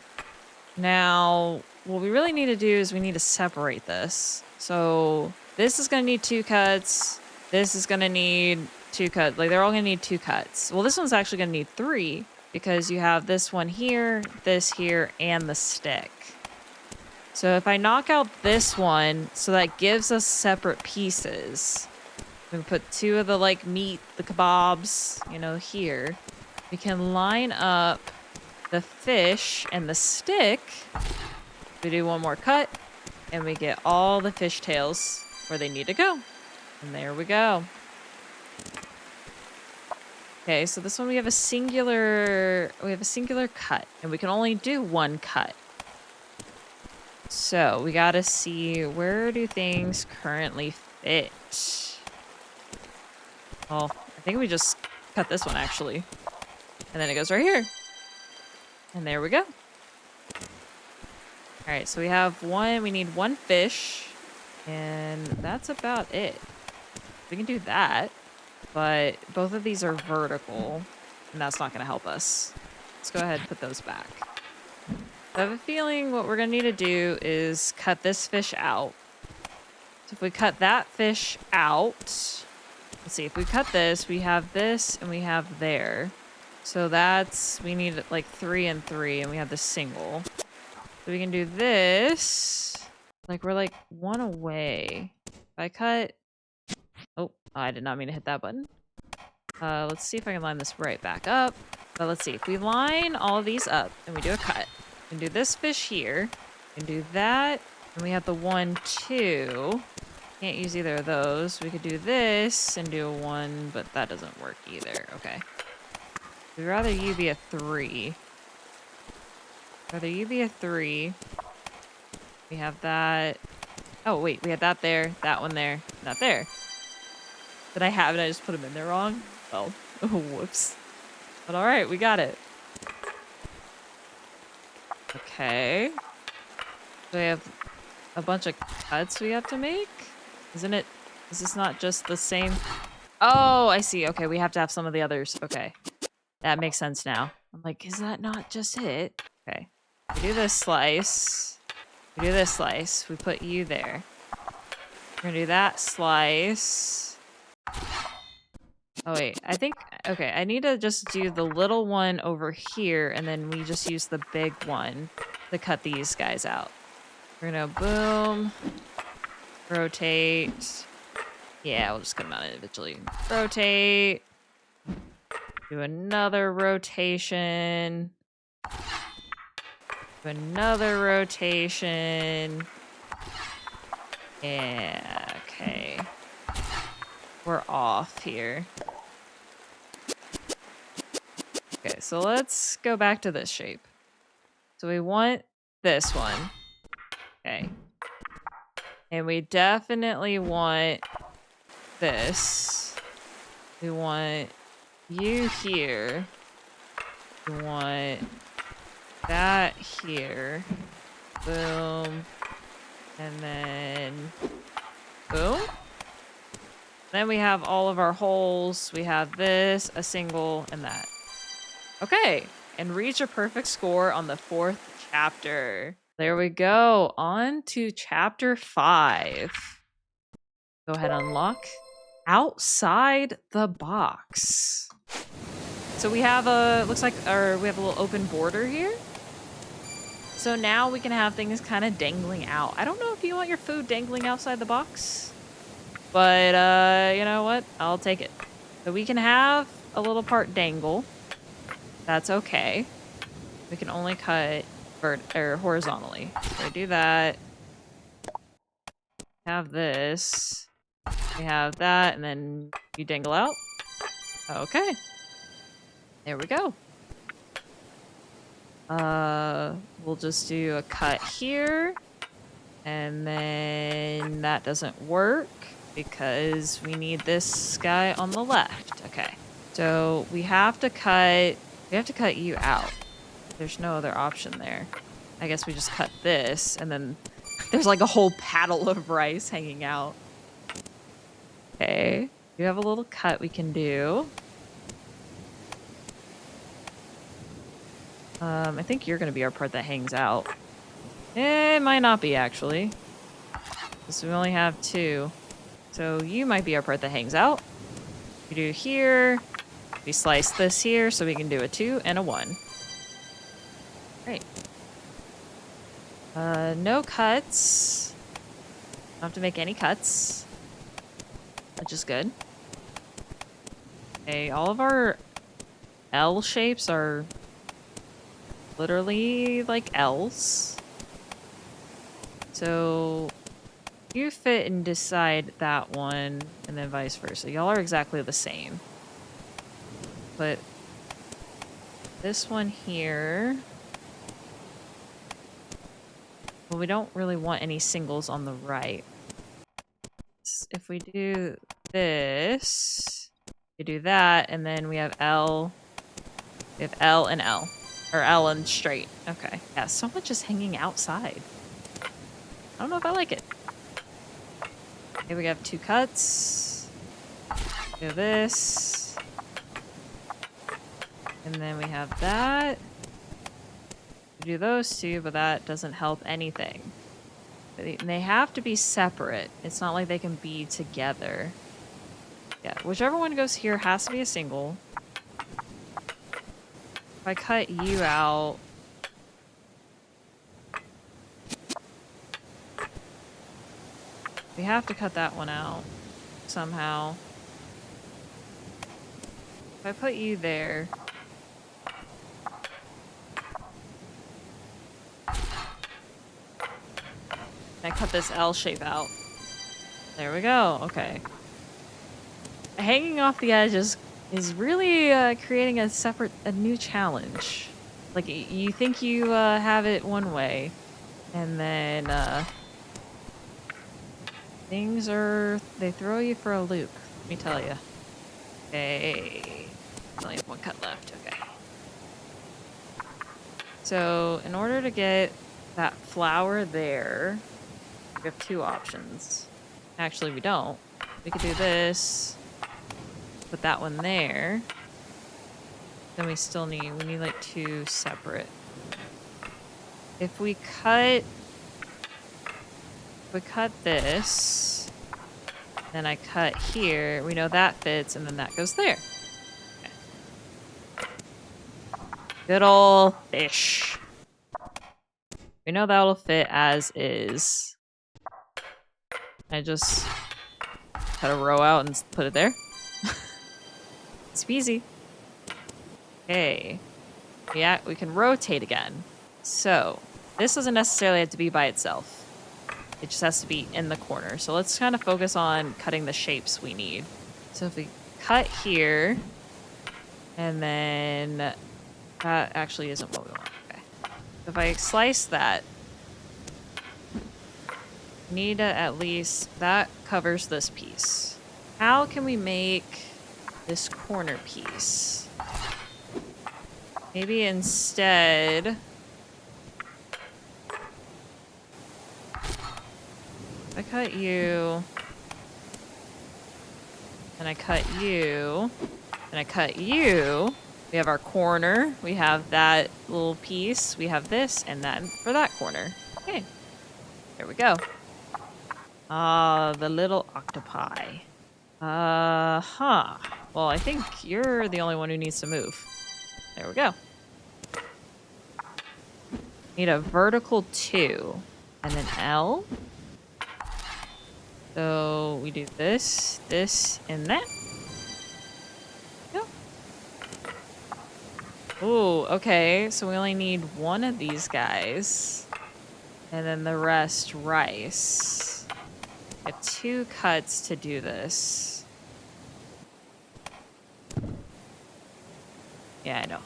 Now, what we really need to do is we need to separate this. So this is going to need 2 cuts. This is going to need 2 cuts. Like, they're all going to need 2 cuts. Well, this one's actually going to need 3 because you have this one here, this here, and the stick. So if I knock out this one, so that gives us separate pieces. We can put 2 of the, like, meat, the kebabs, you know, here. We can line up the fish and the stick. We do one more cut, and we get all the fish tails where they need to go. And there we go. Okay, so this one we have a singular cut, and we can only do 1 cut. So we gotta see, where do things currently fit? Well, I think we just cut this one actually. And then it goes right here. And there we go. Alright, so we need 1 fish. And that's about it. We can do that. But both of these are vertical. And that's not gonna help us. Let's go ahead and put those back. I have a feeling what we're going to need to do is cut this fish out. So if we cut that fish out, let's see, if we cut this, we have this and we have there. So we need like 3 and 3 and we have the single. So we can do this. Like we're like 1 away. If I cut, oh, I did not mean to hit that button. Let's see if I can line this right back up. But let's see, if we line all of these up and we do a cut. We can do this fish here. We can do that. And we have the 1, 2. Can't use either of those. We could do this and do a 1, but that doesn't work either. Okay. We'd rather you be a 3. Rather you be a 3. We have that. Oh, wait. We had that there. That one there. Not there. Did I have it? I just put them in there wrong? Oh. Oh, whoops. But alright, we got it. Okay. So we have a bunch of cuts we have to make? Is this not just the same? Oh, I see. Okay, we have to have some of the others. Okay. That makes sense now. I'm like, is that not just it? Okay. We do this slice. We do this slice. We put you there. We're gonna do that slice. Oh, wait. Okay, I need to just do the little one over here, and then we just use the big one to cut these guys out. We're gonna boom, rotate. Yeah, we'll just cut them out individually. Rotate. Do another rotation. Do another rotation. Yeah, okay. We're off here. Okay, so let's go back to this shape. So we want this one. Okay. And we definitely want this. We want you here. We want that here. Boom. And then boom. Then we have all of our holes. We have this, a single, and that. Okay. And reach a perfect score on the 4th chapter. There we go. On to chapter 5. Go ahead and unlock. Outside the box. So we have looks like we have a little open border here. So now we can have things kind of dangling out. I don't know if you want your food dangling outside the box, but you know what? I'll take it. So we can have a little part dangle. That's okay. We can only cut horizontally. So I do that. Have this. We have that, and then you dangle out. Okay. There we go. We'll just do a cut here. And then that doesn't work because we need this guy on the left. Okay. So we have to cut you out. There's no other option there. I guess we just cut this, and then there's like a whole paddle of rice hanging out. Okay. We have a little cut we can do. I think you're going to be our part that hangs out. It might not be, actually. Because we only have 2. So you might be our part that hangs out. We do here. We slice this here, so we can do a 2 and a 1. Great. No cuts. Don't have to make any cuts. Which is good. Okay, all of our L shapes are literally like L's. So you fit and decide that one, and then vice versa. Y'all are exactly the same. But this one here... Well, we don't really want any singles on the right. If we do this, we do that, and then we have L. We have L and L. Or L and straight. Okay. Yeah, so much is hanging outside. I don't know if I like it. Okay, we have 2 cuts. Do this. And then we have that. We do those 2, but that doesn't help anything. They have to be separate. It's not like they can be together. Yeah, whichever one goes here has to be a single. If I cut you out... We have to cut that one out somehow. If I put you there... I cut this L shape out. There we go. Okay. Hanging off the edge is really creating a new challenge. Like, you think you have it one way, and then they throw you for a loop. Let me tell you. Okay. Only have 1 cut left. Okay. So in order to get that flower there, we have 2 options. Actually, we don't. We could do this. Put that one there. Then we still need like 2 separate. If we cut this, then I cut here, we know that fits, and then that goes there. Okay. Good ol' fish. We know that'll fit as is. I just cut a row out and put it there. It's easy. Okay. Yeah, we can rotate again. So, this doesn't necessarily have to be by itself. It just has to be in the corner. So let's kind of focus on cutting the shapes we need. So if we cut here, and then that actually isn't what we want. Okay. If I slice that, Need to at least... That covers this piece. How can we make this corner piece? Maybe instead... I cut you... And I cut you... And I cut you... We have our corner. We have that little piece. We have this and that for that corner. Okay. There we go. The little octopi. Huh. Well, I think you're the only one who needs to move. There we go. Need a vertical 2 and an L. So we do this, this, and that. Go. Ooh, okay. So we only need one of these guys. And then the rest rice. I have 2 cuts to do this. Yeah, I know.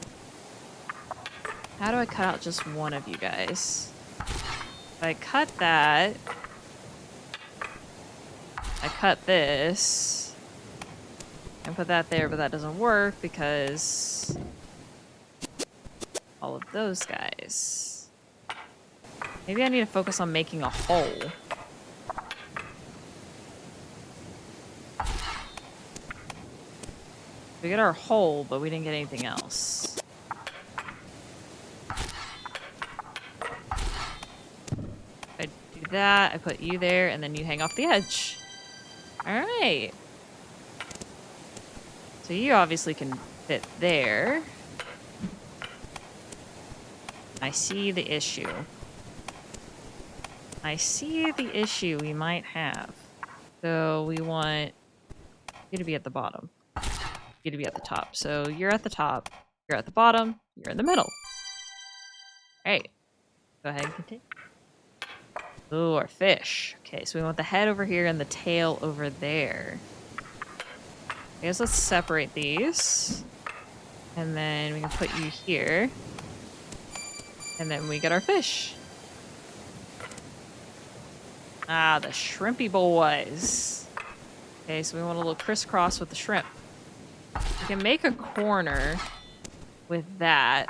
How do I cut out just one of you guys? If I cut that... I cut this. And put that there, but that doesn't work because... all of those guys. Maybe I need to focus on making a hole. We get our hole, but we didn't get anything else. I do that, I put you there, and then you hang off the edge. Alright. So you obviously can fit there. I see the issue. I see the issue we might have. So we want you to be at the bottom. You to be at the top. So you're at the top, you're at the bottom, you're in the middle. Alright. Go ahead and continue. Ooh, our fish. Okay, so we want the head over here and the tail over there. I guess let's separate these. And then we can put you here. And then we get our fish. Ah, the shrimpy boys. Okay, so we want a little crisscross with the shrimp. We can make a corner with that.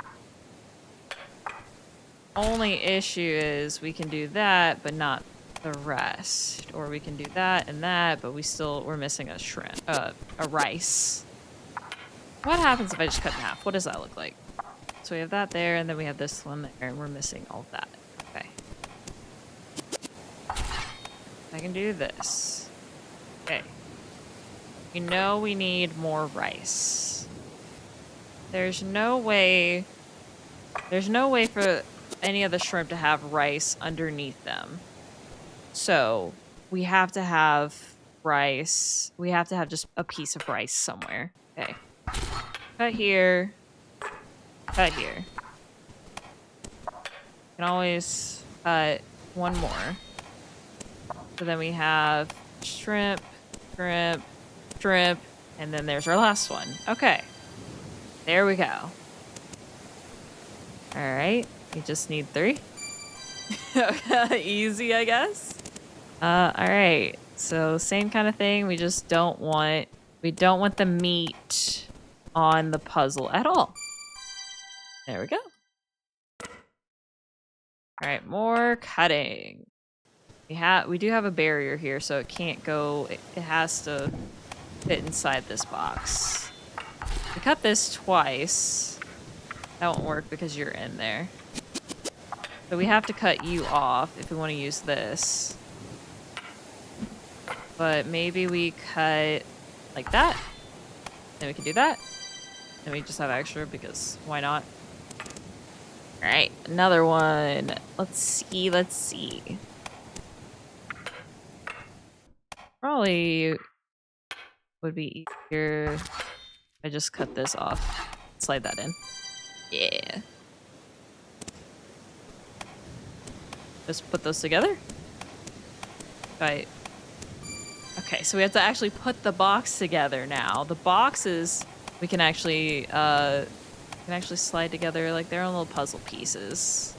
Only issue is we can do that, but not the rest. Or we can do that and that, but we're missing a shrimp, a rice. What happens if I just cut in half? What does that look like? So we have that there, and then we have this one there, and we're missing all of that. Okay. I can do this. Okay. You know we need more rice. There's no way for any of the shrimp to have rice underneath them. So we have to have rice. We have to have just a piece of rice somewhere. Okay. Cut here. Cut here. Can always cut one more. So then we have shrimp, shrimp, shrimp, and then there's our last one. Okay. There we go. Alright. We just need 3. Easy, I guess. Alright. So same kind of thing. We just don't want the meat on the puzzle at all. There we go. Alright, more cutting. We do have a barrier here, so it can't go. It has to fit inside this box. We cut this twice. That won't work because you're in there. So we have to cut you off if we want to use this. But maybe we cut like that. Then we can do that. Then we just have extra because why not? Alright, another one. Let's see. Probably would be easier if I just cut this off. Slide that in. Yeah. Just put those together. Right. Okay, so we have to actually put the box together now. The boxes we can actually slide together like their own little puzzle pieces.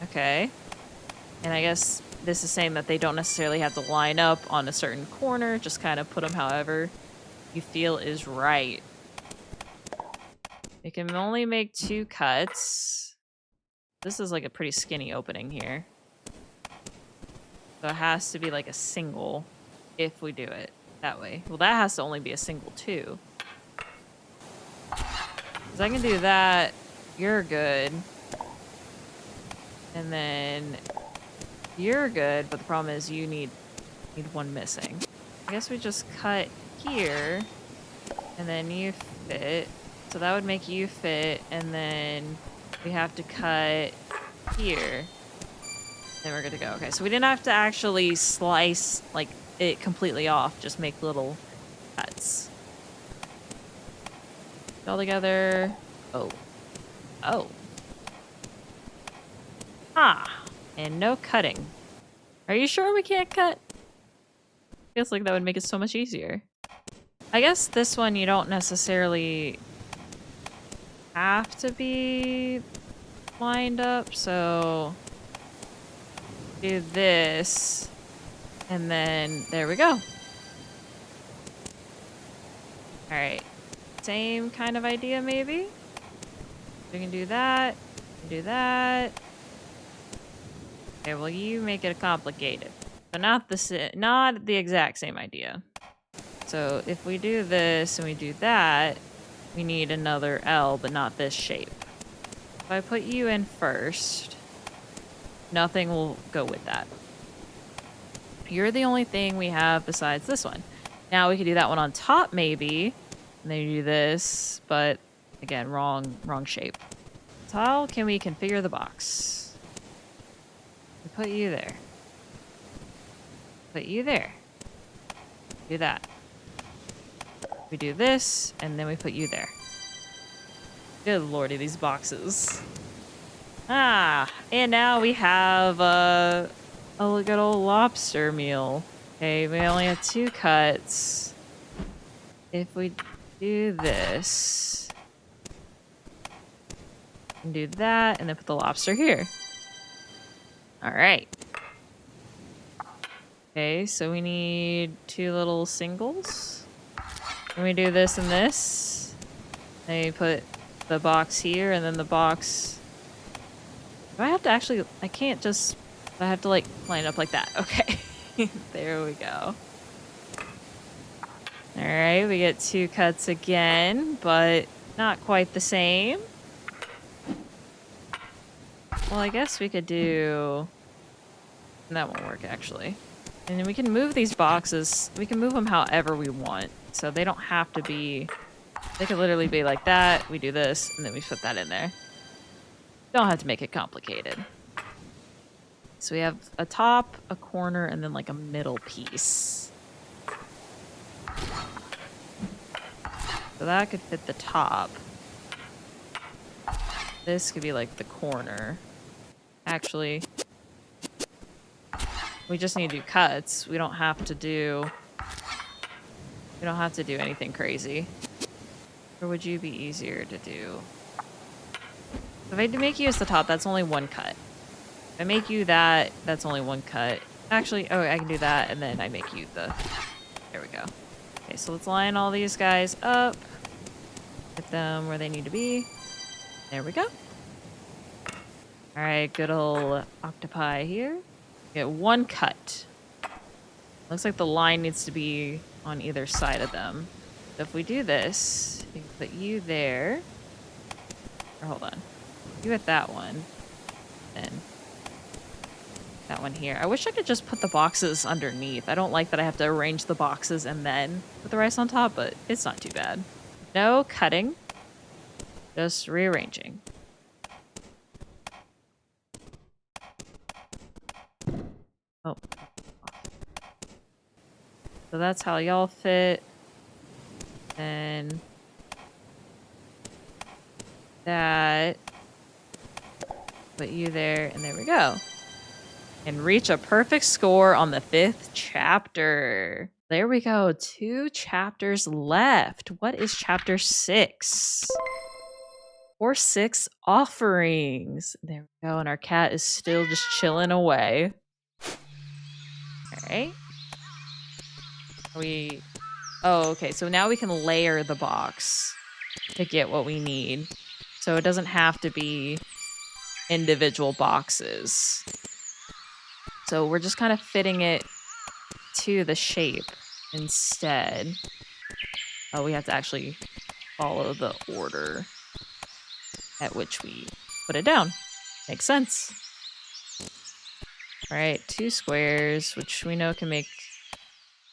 Okay. And I guess this is saying that they don't necessarily have to line up on a certain corner, just kind of put them however you feel is right. You can only make 2 cuts. This is like a pretty skinny opening here. So it has to be like a single if we do it that way. Well, that has to only be a single too. Because I can do that. You're good. And then you're good, but the problem is you need one missing. I guess we just cut here, and then you fit. So that would make you fit, and then we have to cut here. Then we're good to go. Okay, so we didn't have to actually slice like it completely off, just make little cuts. All together. Oh. Oh. Ah. And no cutting. Are you sure we can't cut? Feels like that would make it so much easier. I guess this one you don't necessarily have to be lined up, so do this, and then there we go. Alright. Same kind of idea, maybe? We can do that, do that. Okay, well, you make it complicated. But not the exact same idea. So if we do this and we do that, we need another L, but not this shape. If I put you in first, nothing will go with that. You're the only thing we have besides this one. Now we could do that one on top, maybe. And then you do this, but again, wrong shape. So how can we configure the box? We put you there. Put you there. Do that. We do this, and then we put you there. Good lordy, these boxes. Ah, and now we have a good old lobster meal. Okay, we only have 2 cuts. If we do this, and do that, and then put the lobster here. All right. Okay, so we need 2 little singles. And we do this and this. Then we put the box here, and then the box. Do I have to actually? I can't just. I have to like line it up like that. Okay. There we go. All right, we get 2 cuts again, but not quite the same. Well, I guess we could do. That won't work actually. And then we can move these boxes. We can move them however we want. So they don't have to be... They could literally be like that. We do this, and then we put that in there. Don't have to make it complicated. So we have a top, a corner, and then like a middle piece. So that could fit the top. This could be like the corner. Actually... We just need to do cuts. We don't have to do... We don't have to do anything crazy. Or would you be easier to do? If I make you as the top, that's only 1 cut. If I make you that, that's only 1 cut. Actually, oh, I can do that, and then I make you the... There we go. Okay, so let's line all these guys up. Put them where they need to be. There we go. Alright, good old octopi here. Get 1 cut. Looks like the line needs to be on either side of them. So if we do this, we can put you there. Or hold on. You at that one. Then that one here. I wish I could just put the boxes underneath. I don't like that I have to arrange the boxes and then put the rice on top, but it's not too bad. No cutting. Just rearranging. Oh. So that's how y'all fit. And that. Put you there, and there we go. And reach a perfect score on the 5th chapter. There we go. 2 chapters left. What is chapter 6? Or 6 offerings. There we go. And our cat is still just chilling away. Alright. Oh, okay. So now we can layer the box to get what we need. So it doesn't have to be individual boxes. So we're just kind of fitting it to the shape instead. Oh, we have to actually follow the order at which we put it down. Makes sense. All right, 2 squares, which we know can make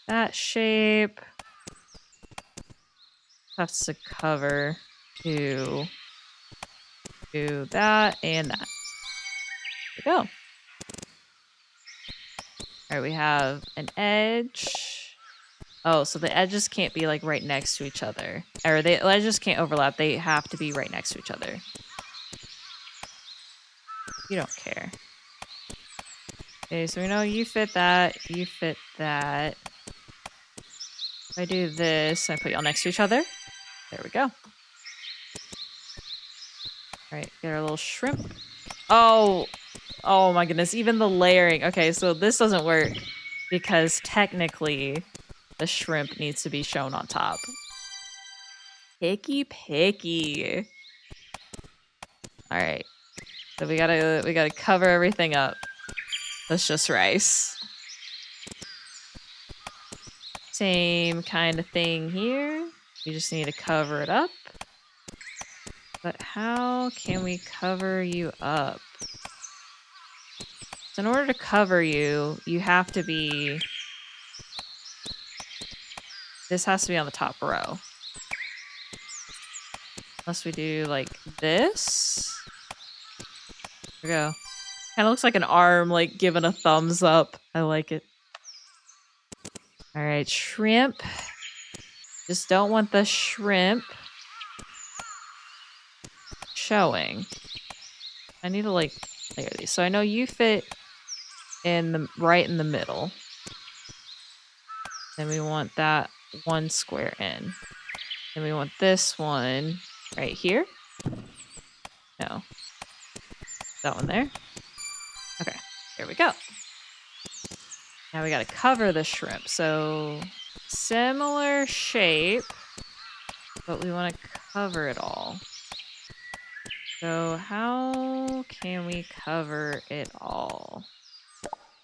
that shape. Have to cover to do that and that. There we go. All right, we have an edge. Oh, so the edges can't be like right next to each other. Or the edges can't overlap. They have to be right next to each other. You don't care. Okay, so we know you fit that. You fit that. If I do this, I put y'all next to each other. There we go. All right, get our little shrimp. Oh my goodness. Even the layering. Okay, so this doesn't work because technically the shrimp needs to be shown on top. Picky. All right. So we gotta cover everything up. That's just rice. Same kind of thing here. We just need to cover it up. But how can we cover you up? So in order to cover you, you have to be... This has to be on the top row. Unless we do like this. There we go. Kind of looks like an arm, like giving a thumbs up. I like it. All right, shrimp. Just don't want the shrimp showing. I need to like layer these. So I know you fit in the right in the middle. Then we want that one square in. Then we want this one right here. No. That one there. Okay, there we go. Now we gotta cover the shrimp. So similar shape, but we want to cover it all. So how can we cover it all?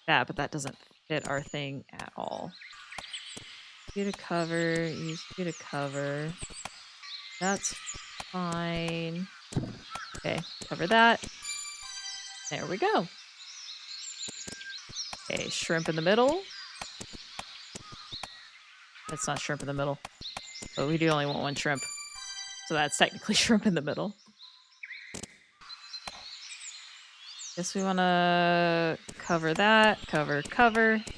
That, but that doesn't fit our thing at all. You to cover, use you to cover. That's fine. Okay, cover that. There we go. Okay, shrimp in the middle. That's not shrimp in the middle. But we do only want one shrimp. So that's technically shrimp in the middle. Guess we want to cover that. Cover.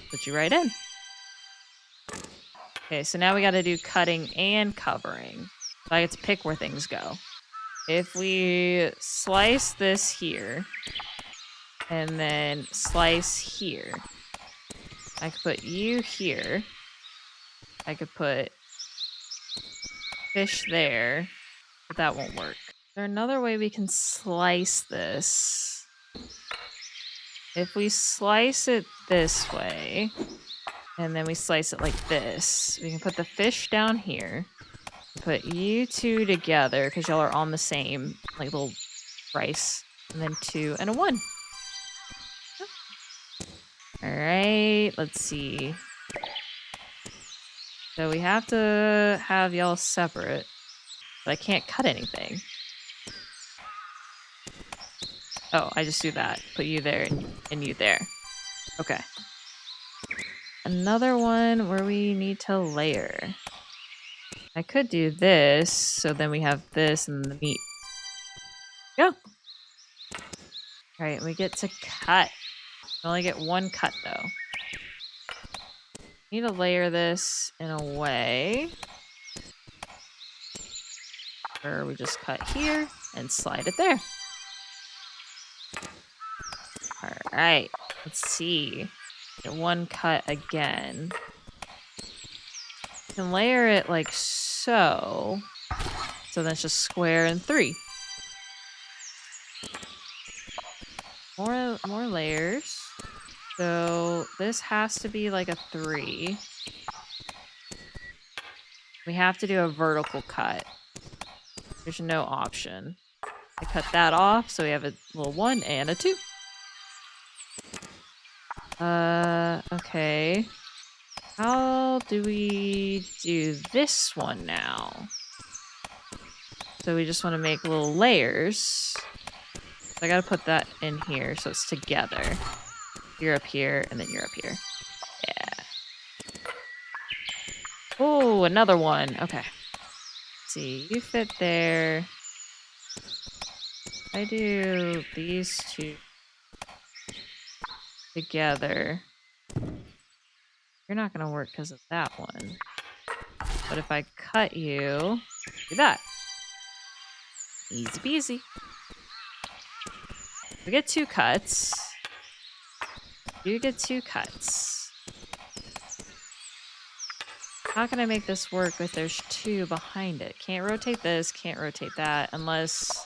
Put you right in. Okay, so now we got to do cutting and covering. So I get to pick where things go. If we slice this here, and then slice here, I could put you here. I could put fish there, but that won't work. Is there another way we can slice this? If we slice it this way, and then we slice it like this, we can put the fish down here, put you two together, because y'all are on the same, like, little rice, and then 2 and a 1. Alright, let's see. So we have to have y'all separate, but I can't cut anything. Oh, I just do that. Put you there and you there. Okay. Another one where we need to layer. I could do this, so then we have this and the meat. Go! Alright, we get to cut. We only get one cut, though. Need to layer this in a way where we just cut here and slide it there. Alright, let's see. Get one cut again. You can layer it like so. So then it's just square and 3. More layers. So this has to be like a 3. We have to do a vertical cut. There's no option. I cut that off, so we have a little 1 and a 2. Okay. How do we do this one now? So we just want to make little layers. I gotta put that in here so it's together. You're up here, and then you're up here. Yeah. Oh, another one. Okay. Let's see, you fit there. I do these two together. You're not gonna work because of that one. But if I cut you, do that. Easy peasy. We get 2 cuts. You get 2 cuts. How can I make this work if there's 2 behind it? Can't rotate this, can't rotate that, unless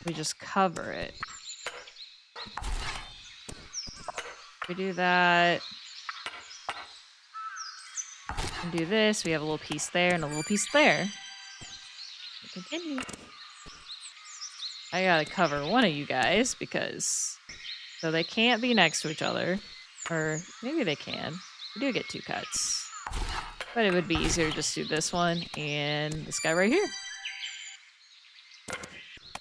we just cover it. We do that. And do this. We have a little piece there and a little piece there. Continue. I gotta cover one of you guys because... So they can't be next to each other. Or maybe they can. We do get 2 cuts. But it would be easier to just do this one and this guy right here.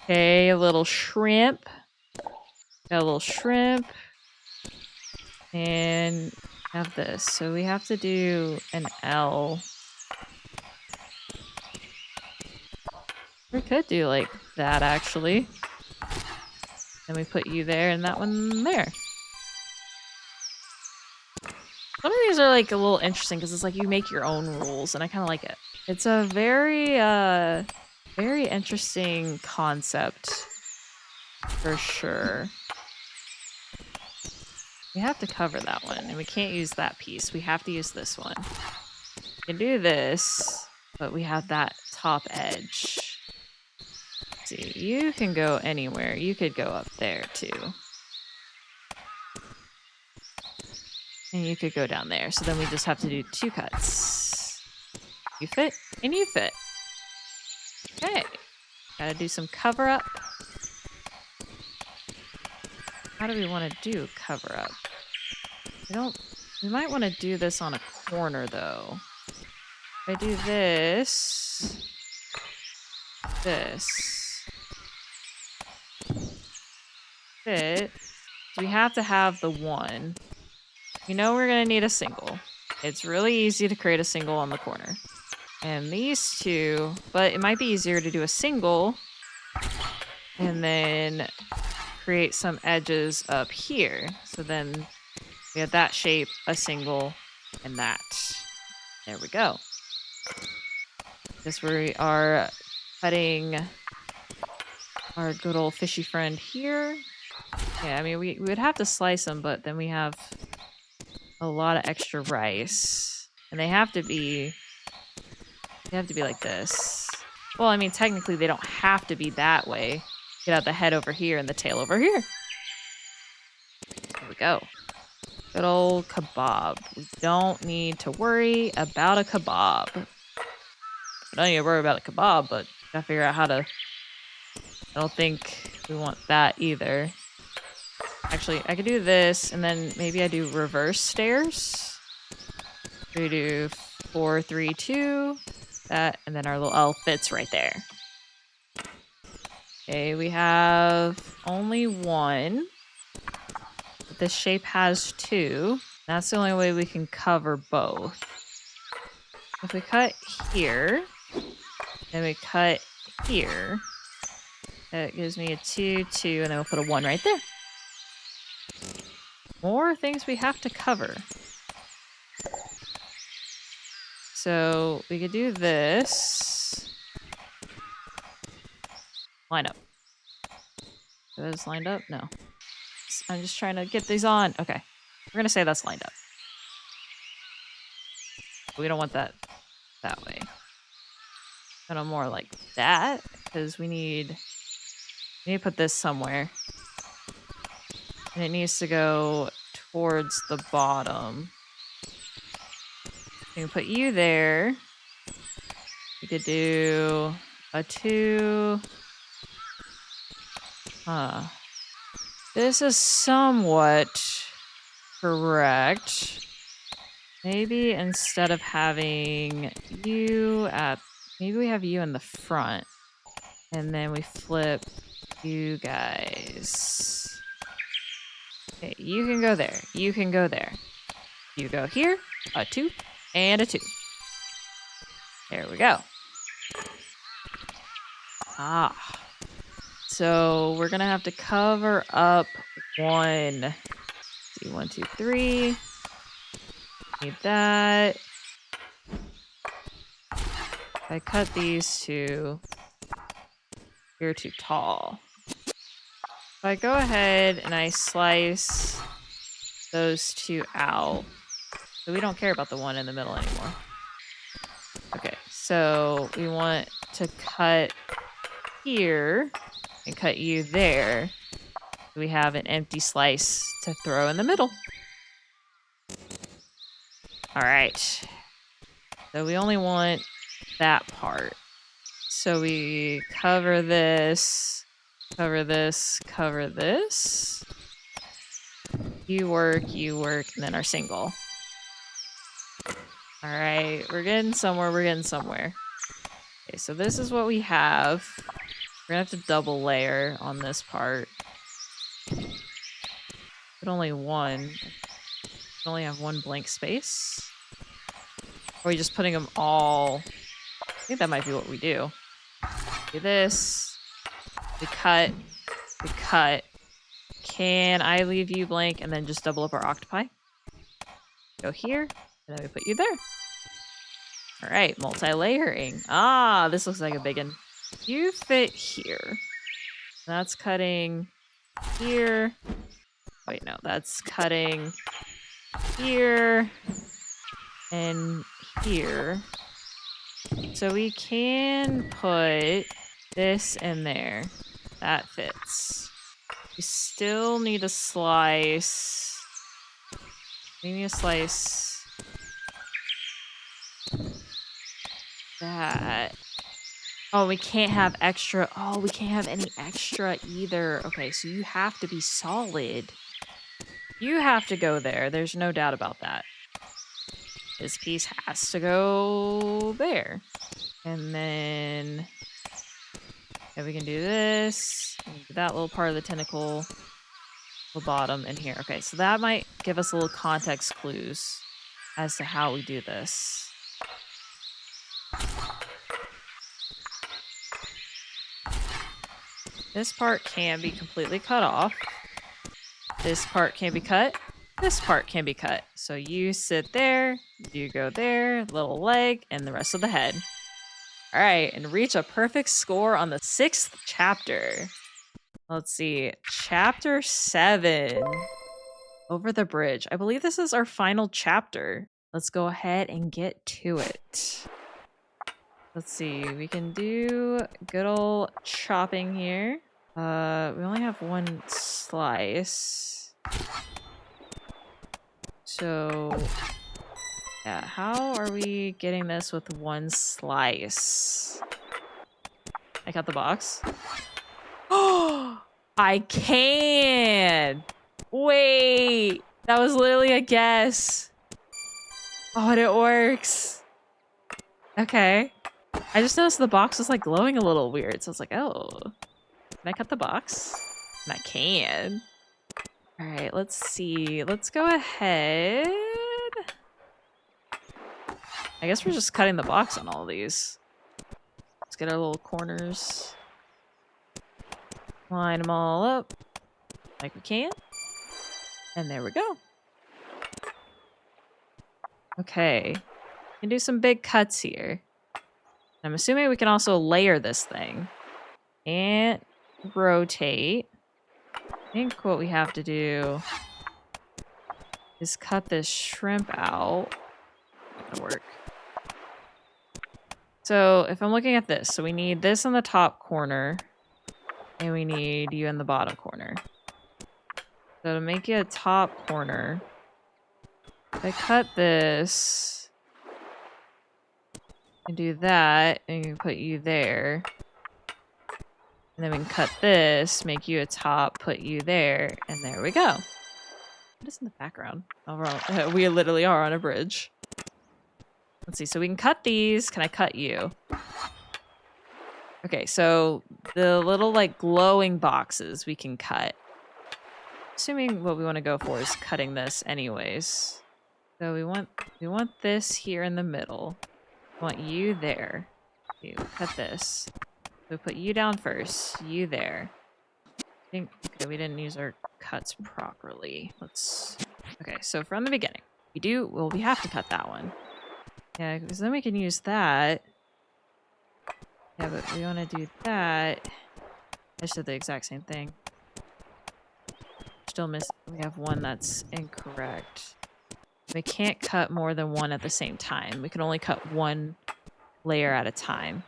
Okay, a little shrimp. Got a little shrimp. And have this. So we have to do an L. We could do like that actually. And we put you there and that one there. Some of these are like a little interesting because it's like you make your own rules and I kind of like it. It's a very, very interesting concept for sure. We have to cover that one and we can't use that piece. We have to use this one. We can do this, but we have that top edge. Let's see, you can go anywhere. You could go up there too. And you could go down there. So then we just have to do 2 cuts. You fit and you fit. Okay. Gotta do some cover up. How do we want to do cover up? We might want to do this on a corner though. If I do this, fit, we have to have the 1. You know we're gonna need a single. It's really easy to create a single on the corner. And these 2, but it might be easier to do a single and then create some edges up here. So then we have that shape, a single, and that. There we go. Guess we are cutting our good old fishy friend here. Yeah, I mean, we would have to slice them, but then we have a lot of extra rice. And they have to be like this. Well, I mean, technically they don't have to be that way. Get out the head over here and the tail over here. There we go. Good old kebab. We don't need to worry about a kebab. We don't need to worry about a kebab, but gotta figure out how to... I don't think we want that either. Actually, I could do this, and then maybe I do reverse stairs. We do 4, 3, 2, that, and then our little L fits right there. Okay, we have only 1. But this shape has 2. That's the only way we can cover both. If we cut here, then we cut here, that gives me a 2, 2, and then we'll put a 1 right there. More things we have to cover. So we could do this. Line up. Are those lined up? No. I'm just trying to get these on. Okay. We're going to say that's lined up. We don't want that way. Kind of more like that, because we need to put this somewhere. And it needs to go towards the bottom. We can put you there. We could do a 2. This is somewhat correct. Maybe instead of having you at... Maybe we have you in the front. And then we flip you guys. Okay, you can go there. You can go there. You go here. A 2 and a 2. There we go. So we're gonna have to cover up 1. Let's see, 1, 2, 3. Need that. If I cut these 2, you're too tall. If I go ahead and I slice those 2 out, so we don't care about the one in the middle anymore. Okay, so we want to cut here and cut you there. We have an empty slice to throw in the middle. All right. So we only want that part. So we cover this, cover this, cover this. You work, and then our single. All right, we're getting somewhere, we're getting somewhere. Okay, so this is what we have. We're gonna have to double layer on this part. But only 1. We only have 1 blank space. Or are we just putting them all? I think that might be what we do. Do this. We cut. We cut. Can I leave you blank and then just double up our octopi? Go here, and then we put you there. All right, multi-layering. Ah, this looks like a big one. You fit here. That's cutting here. Wait, no, that's cutting here and here. So we can put this in there. That fits. We still need a slice. We need a slice that. Oh, we can't have extra. Oh, we can't have any extra either. Okay, so you have to be solid. You have to go there. There's no doubt about that. This piece has to go there. And then we can do this. We can do that little part of the tentacle. The bottom in here. Okay, so that might give us a little context clues as to how we do this. This part can be completely cut off. This part can be cut. This part can be cut. So you sit there, you go there, little leg, and the rest of the head. All right, and reach a perfect score on the 6th chapter. Let's see, chapter 7, Over the Bridge. I believe this is our final chapter. Let's go ahead and get to it. Let's see, we can do good old chopping here. We only have 1 slice. So, yeah, how are we getting this with 1 slice? I cut the box. Oh, I can! Wait! That was literally a guess. Oh, and it works. Okay. I just noticed the box was like glowing a little weird. So I was like, oh, can I cut the box? And I can. All right, let's see. Let's go ahead. I guess we're just cutting the box on all of these. Let's get our little corners. Line them all up like we can. And there we go. Okay. We can do some big cuts here. I'm assuming we can also layer this thing. And rotate. I think what we have to do is cut this shrimp out. That'll work. So if I'm looking at this, so we need this in the top corner. And we need you in the bottom corner. So to make you a top corner, if I cut this and do that, and you can put you there. And then we can cut this, make you a top, put you there, and there we go. What is in the background? Oh, we literally are on a bridge. Let's see, so we can cut these. Can I cut you? Okay, so the little like glowing boxes we can cut. Assuming what we want to go for is cutting this anyways. So we want this here in the middle. We want you there. You cut this. So put you down first. You there. Okay, we didn't use our cuts properly. Okay, so from the beginning. We have to cut that one. Yeah, because then we can use that. Yeah, but we want to do that. I just did the exact same thing. Still we have one that's incorrect. We can't cut more than one at the same time. We can only cut one layer at a time.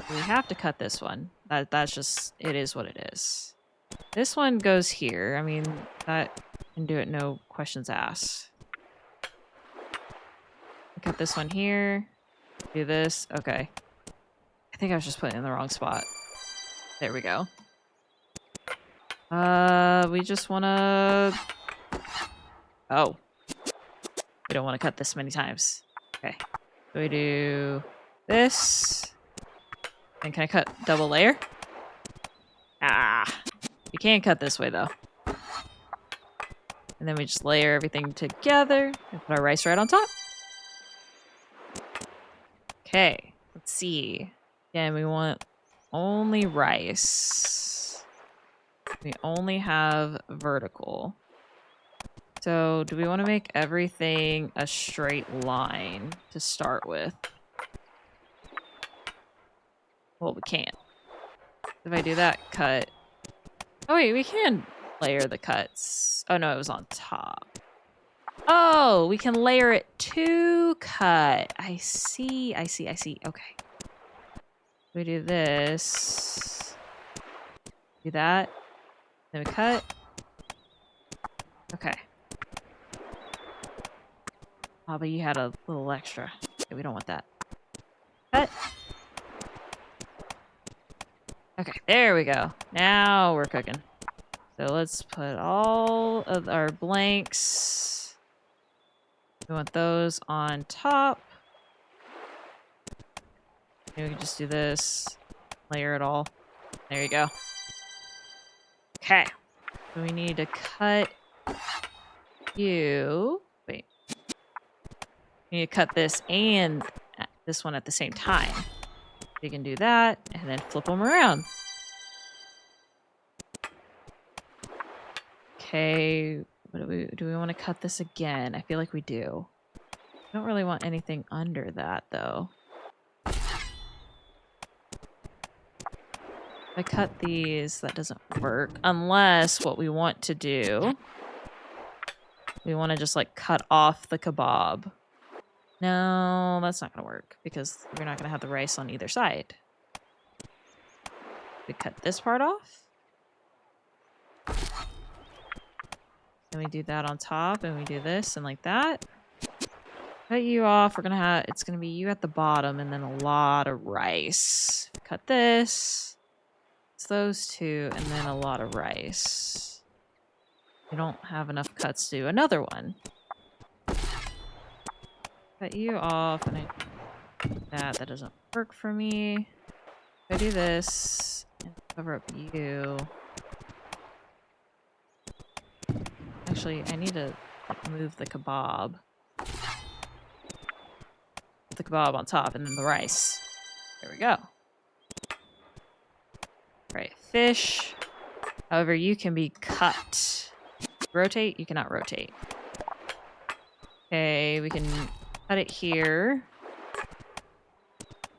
We have to cut this one. That's just, it is what it is. This one goes here. I mean, that can do it, no questions asked. Cut this one here. Do this. Okay. I think I was just putting it in the wrong spot. There we go. We just want to... Oh. We don't want to cut this many times. Okay. So we do this. And can I cut double layer? Ah. You can't cut this way, though. And then we just layer everything together and put our rice right on top. Okay. Let's see. Again, we want only rice. We only have vertical. So do we want to make everything a straight line to start with? Well, we can't. If I do that cut... Oh wait, we can layer the cuts. Oh no, it was on top. Oh, we can layer it to cut. I see. Okay. We do this. Do that. Then we cut. Okay. Oh, but you had a little extra. Okay, we don't want that. Cut. Okay, there we go. Now we're cooking. So let's put all of our blanks. We want those on top. Maybe we can just do this. Layer it all. There you go. Okay. So we need to cut you. Wait. We need to cut this and this one at the same time. You can do that and then flip them around. Okay. What do we want to cut this again? I feel like we do. I don't really want anything under that though. If I cut these, that doesn't work. Unless what we want to do, we want to just like cut off the kebab. No, that's not going to work because we're not going to have the rice on either side. We cut this part off. And we do that on top and we do this and like that. Cut you off. We're going to have, it's going to be you at the bottom and then a lot of rice. Cut this. It's those two and then a lot of rice. We don't have enough cuts to do another one. Cut you off and that doesn't work for me. If I do this and cover up you. Actually, I need to move the kebab. Put the kebab on top and then the rice. There we go. Right, fish. However, you can be cut. Rotate? You cannot rotate. Okay, we can cut it here.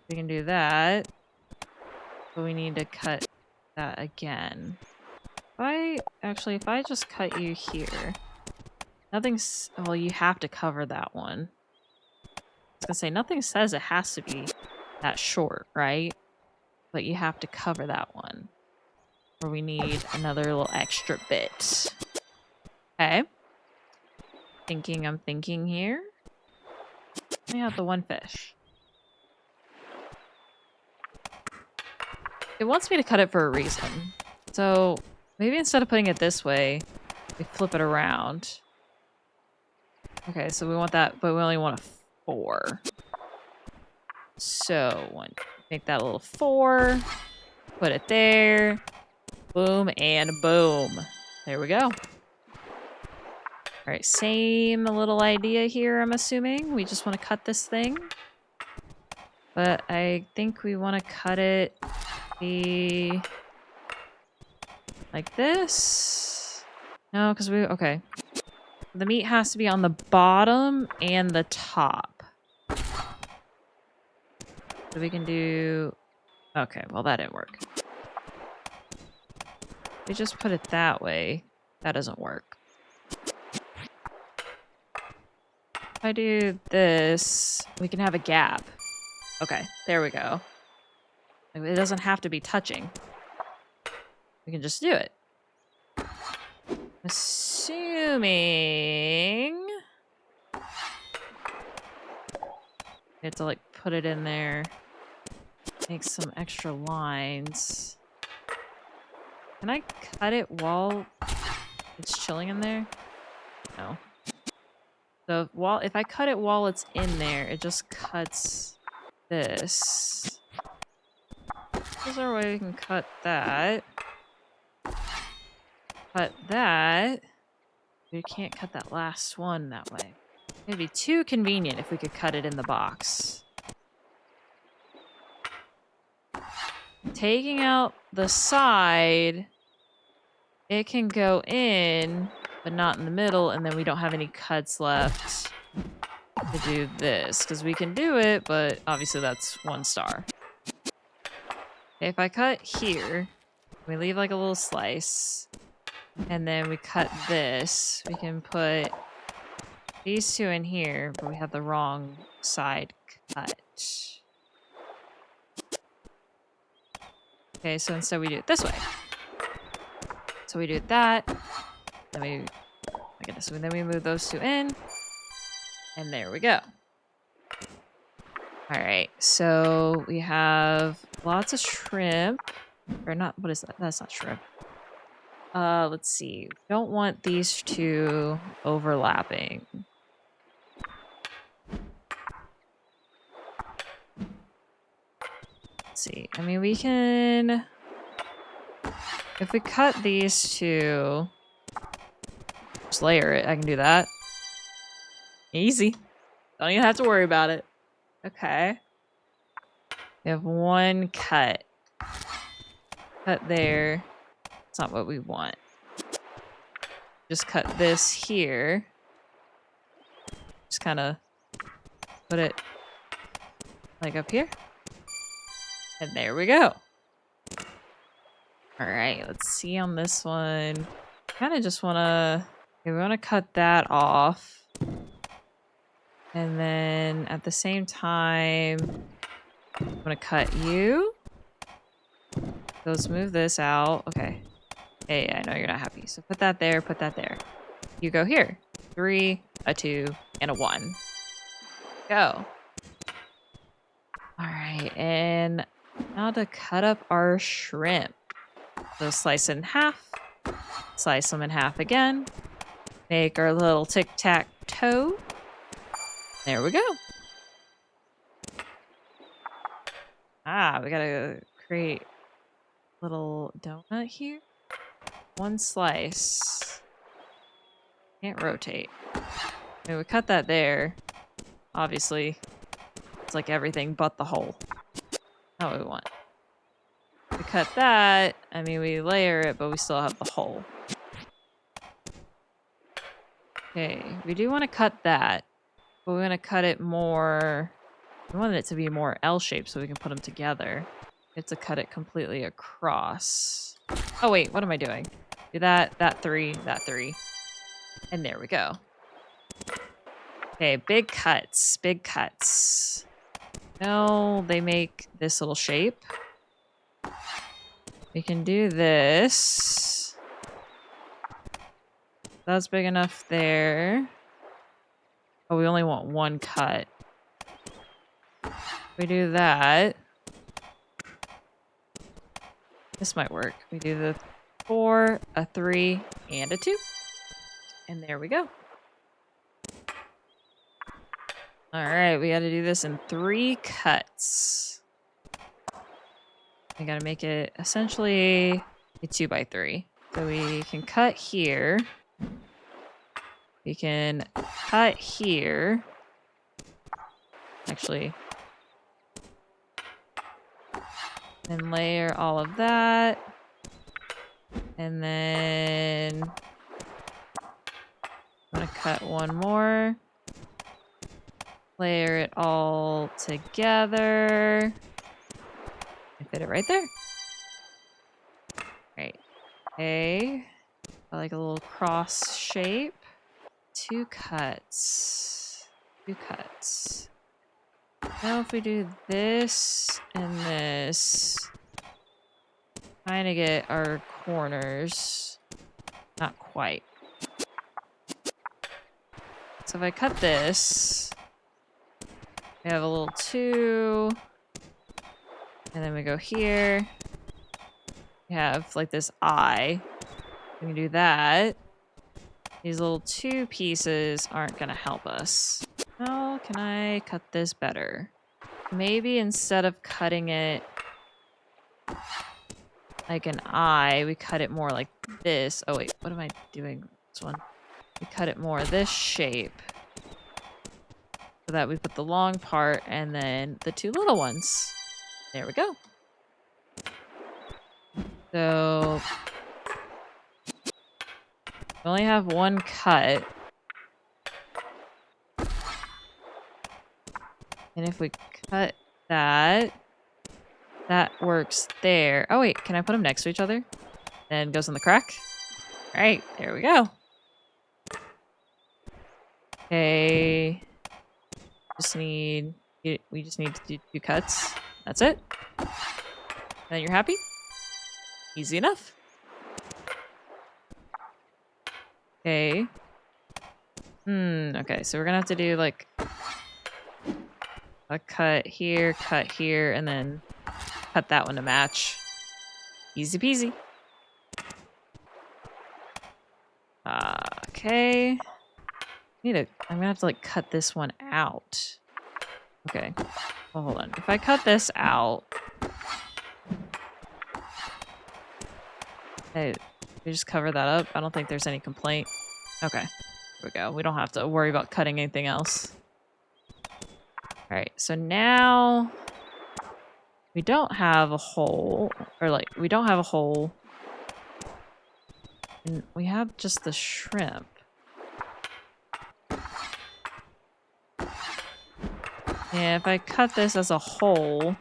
We can do that. But we need to cut that again. If I just cut you here. Nothing's... Well, you have to cover that one. I was gonna say, nothing says it has to be that short, right? But you have to cover that one. Or we need another little extra bit. Okay. I'm thinking here. Let me have the one fish. It wants me to cut it for a reason. So maybe instead of putting it this way, we flip it around. Okay, so we want that, but we only want a 4. So make that a little 4. Put it there. Boom and boom. There we go. All right, same little idea here, I'm assuming. We just want to cut this thing. But I think we want to cut it like this. No, because okay. The meat has to be on the bottom and the top. So we can do... Okay, well that didn't work. We just put it that way. That doesn't work. If I do this, we can have a gap. Okay, there we go. It doesn't have to be touching. We can just do it. Assuming... We have to like put it in there. Make some extra lines. Can I cut it while it's chilling in there? No. So if I cut it while it's in there, it just cuts this. Is there a way we can cut that? Cut that. We can't cut that last one that way. It'd be too convenient if we could cut it in the box. Taking out the side, it can go in, but not in the middle, and then we don't have any cuts left to do this. Because we can do it, but obviously that's 1 star. Okay, if I cut here, we leave like a little slice, and then we cut this, we can put these 2 in here, but we have the wrong side cut. Okay, so instead we do it this way. So we do that. Then we, my goodness, then we move those 2 in. And there we go. All right, so we have lots of shrimp. Or not, what is that? That's not shrimp. Let's see. Don't want these 2 overlapping. Let's see. I mean, we can... If we cut these 2... Just layer it. I can do that. Easy. Don't even have to worry about it. Okay. We have 1 cut. Cut there. That's not what we want. Just cut this here. Just kind of put it like up here. And there we go. All right, let's see on this one. Kind of just want to... Okay, we want to cut that off. And then at the same time, I'm going to cut you. Let's move this out. Okay. Hey, I know you're not happy. So put that there, put that there. You go here. 3, a 2, and a 1. Go. All right, and now to cut up our shrimp. So slice it in half. Slice them in half again. Make our little tic-tac-toe. There we go. Ah, we gotta create a little donut here. 1 slice. Can't rotate. Okay, we cut that there. Obviously, it's like everything but the hole. Not what we want. We cut that. I mean, we layer it, but we still have the hole. Okay, we do want to cut that. But we're going to cut it more... We wanted it to be more L-shaped so we can put them together. We have to cut it completely across. Oh, wait, what am I doing? Do that, that 3, that 3. And there we go. Okay, big cuts, big cuts. No, they make this little shape. We can do this. That's big enough there. Oh, we only want one cut. We do that. This might work. We do the 4, a 3, and a 2. And there we go. Alright, we gotta do this in 3 cuts. We gotta make it essentially a 2x3. So we can cut here. We can cut here. Actually. And layer all of that. And then I'm gonna cut one more. Layer it all together. I fit it right there. Right. Okay. I like a little cross shape. 2 cuts. 2 cuts. Now if we do this and this, kind of get our corners. Not quite. So if I cut this, we have a little 2, and then we go here. We have like this eye. We can do that. These little 2 pieces aren't gonna help us. How can I cut this better? Maybe instead of cutting it like an eye, we cut it more like this. Oh wait, what am I doing? This one. We cut it more this shape. So that we put the long part and then the 2 little ones. There we go. So we only have 1 cut. And if we cut that, that works there. Oh wait, can I put them next to each other? And goes in the crack? All right, there we go. Okay. We just need to do 2 cuts. That's it. Then you're happy? Easy enough. Okay. Okay, so we're gonna have to do like a cut here, and then cut that one to match. Easy peasy. Okay. I'm gonna have to like cut this one out. Okay. Well, hold on. If I cut this out, hey, we just cover that up. I don't think there's any complaint. Okay. Here we go. We don't have to worry about cutting anything else. All right. So now we don't have a hole, or like we don't have a hole, and we have just the shrimp. Yeah, if I cut this as a hole,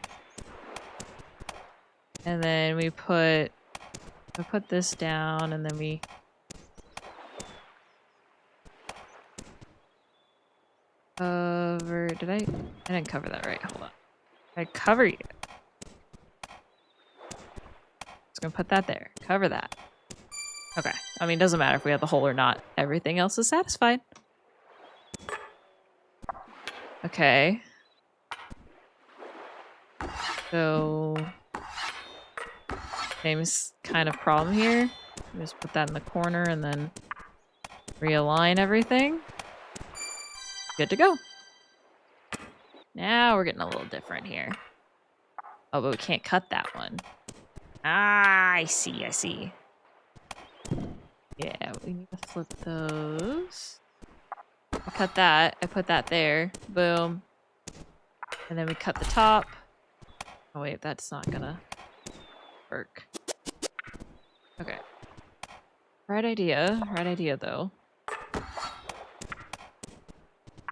and then we put this down, and then we cover. I didn't cover that right. Hold on. I cover you. Just gonna put that there. Cover that. Okay. I mean, it doesn't matter if we have the hole or not. Everything else is satisfied. Okay. So, same kind of problem here. Just put that in the corner and then realign everything. Good to go. Now we're getting a little different here. Oh, but we can't cut that one. Ah, I see. Yeah, we need to flip those. I cut that. I put that there. Boom. And then we cut the top. Oh wait, that's not gonna work. Okay. Right idea though.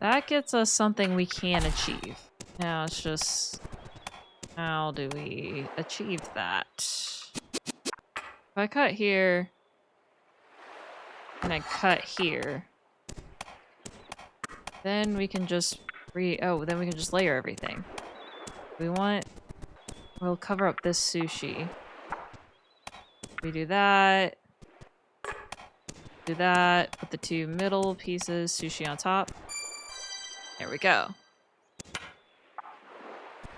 That gets us something we can achieve. Now it's just, how do we achieve that? If I cut here, and I cut here, then we can just then we can just layer everything. We'll cover up this sushi. We do that. Do that. Put the 2 middle pieces, sushi on top. There we go.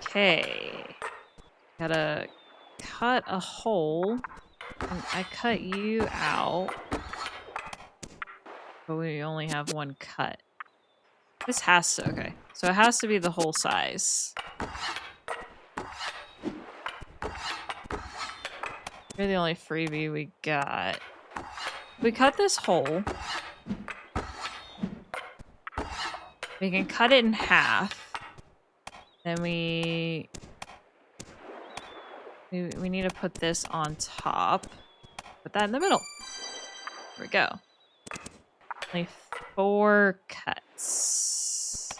Okay. Gotta cut a hole. And I cut you out. But we only have 1 cut. This has to, okay. So it has to be the whole size. You're the only freebie we got. We cut this hole. We can cut it in half. Then we need to put this on top. Put that in the middle. There we go. Only 4 cuts.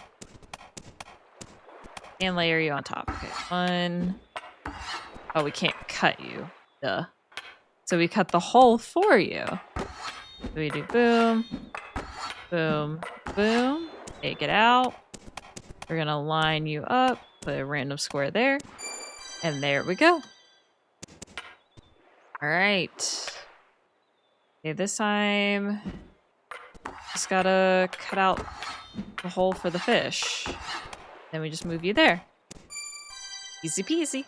And layer you on top. Okay, 1. Oh, we can't cut you. Duh. So we cut the hole for you. So we do boom, boom, boom. Take it out. We're gonna line you up. Put a random square there. And there we go. Alright. Okay, this time just gotta cut out the hole for the fish. Then we just move you there. Easy peasy.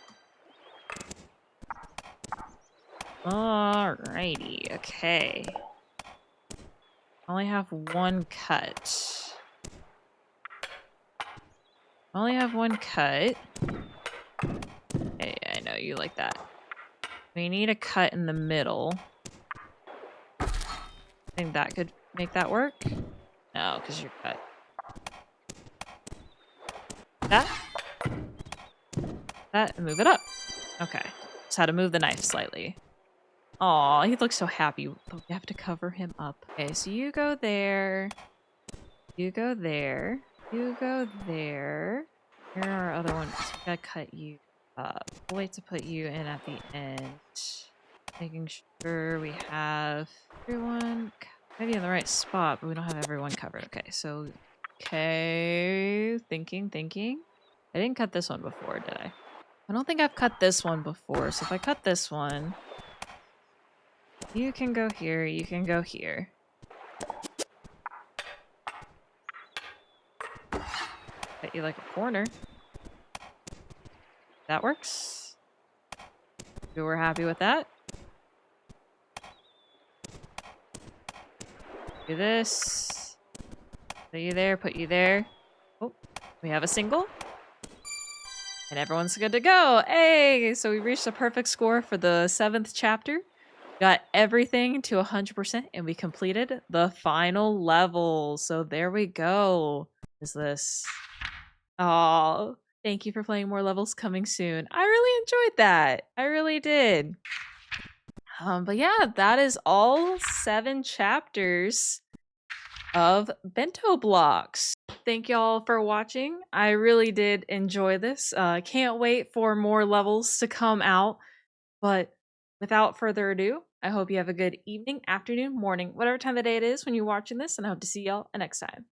Alrighty, okay. Only have 1 cut. Only have 1 cut. Hey, I know you like that. We need a cut in the middle. I think that could make that work. No, because you're cut. That, and move it up. Okay. Just had to move the knife slightly. Aw, he looks so happy, but we have to cover him up. Okay, so you go there. You go there. You go there. Here are our other ones. We gotta cut you up. We'll wait to put you in at the end. Making sure we have everyone maybe in the right spot, but we don't have everyone covered. Okay, so thinking. I didn't cut this one before, did I? I don't think I've cut this one before, so if I cut this one, you can go here, you can go here. Bet you like a corner. That works. So we're happy with that. Do this. Put you there, put you there. Oh, we have a single. And everyone's good to go. Hey! So we reached a perfect score for the 7th chapter. Got everything to 100% and we completed the final level. So there we go. What is this? Oh, thank you for playing more levels coming soon. I really enjoyed that. I really did. But yeah, that is all 7 chapters of Bento Blocks. Thank y'all for watching. I really did enjoy this. Can't wait for more levels to come out. But without further ado, I hope you have a good evening, afternoon, morning, whatever time of day it is when you're watching this, and I hope to see y'all next time.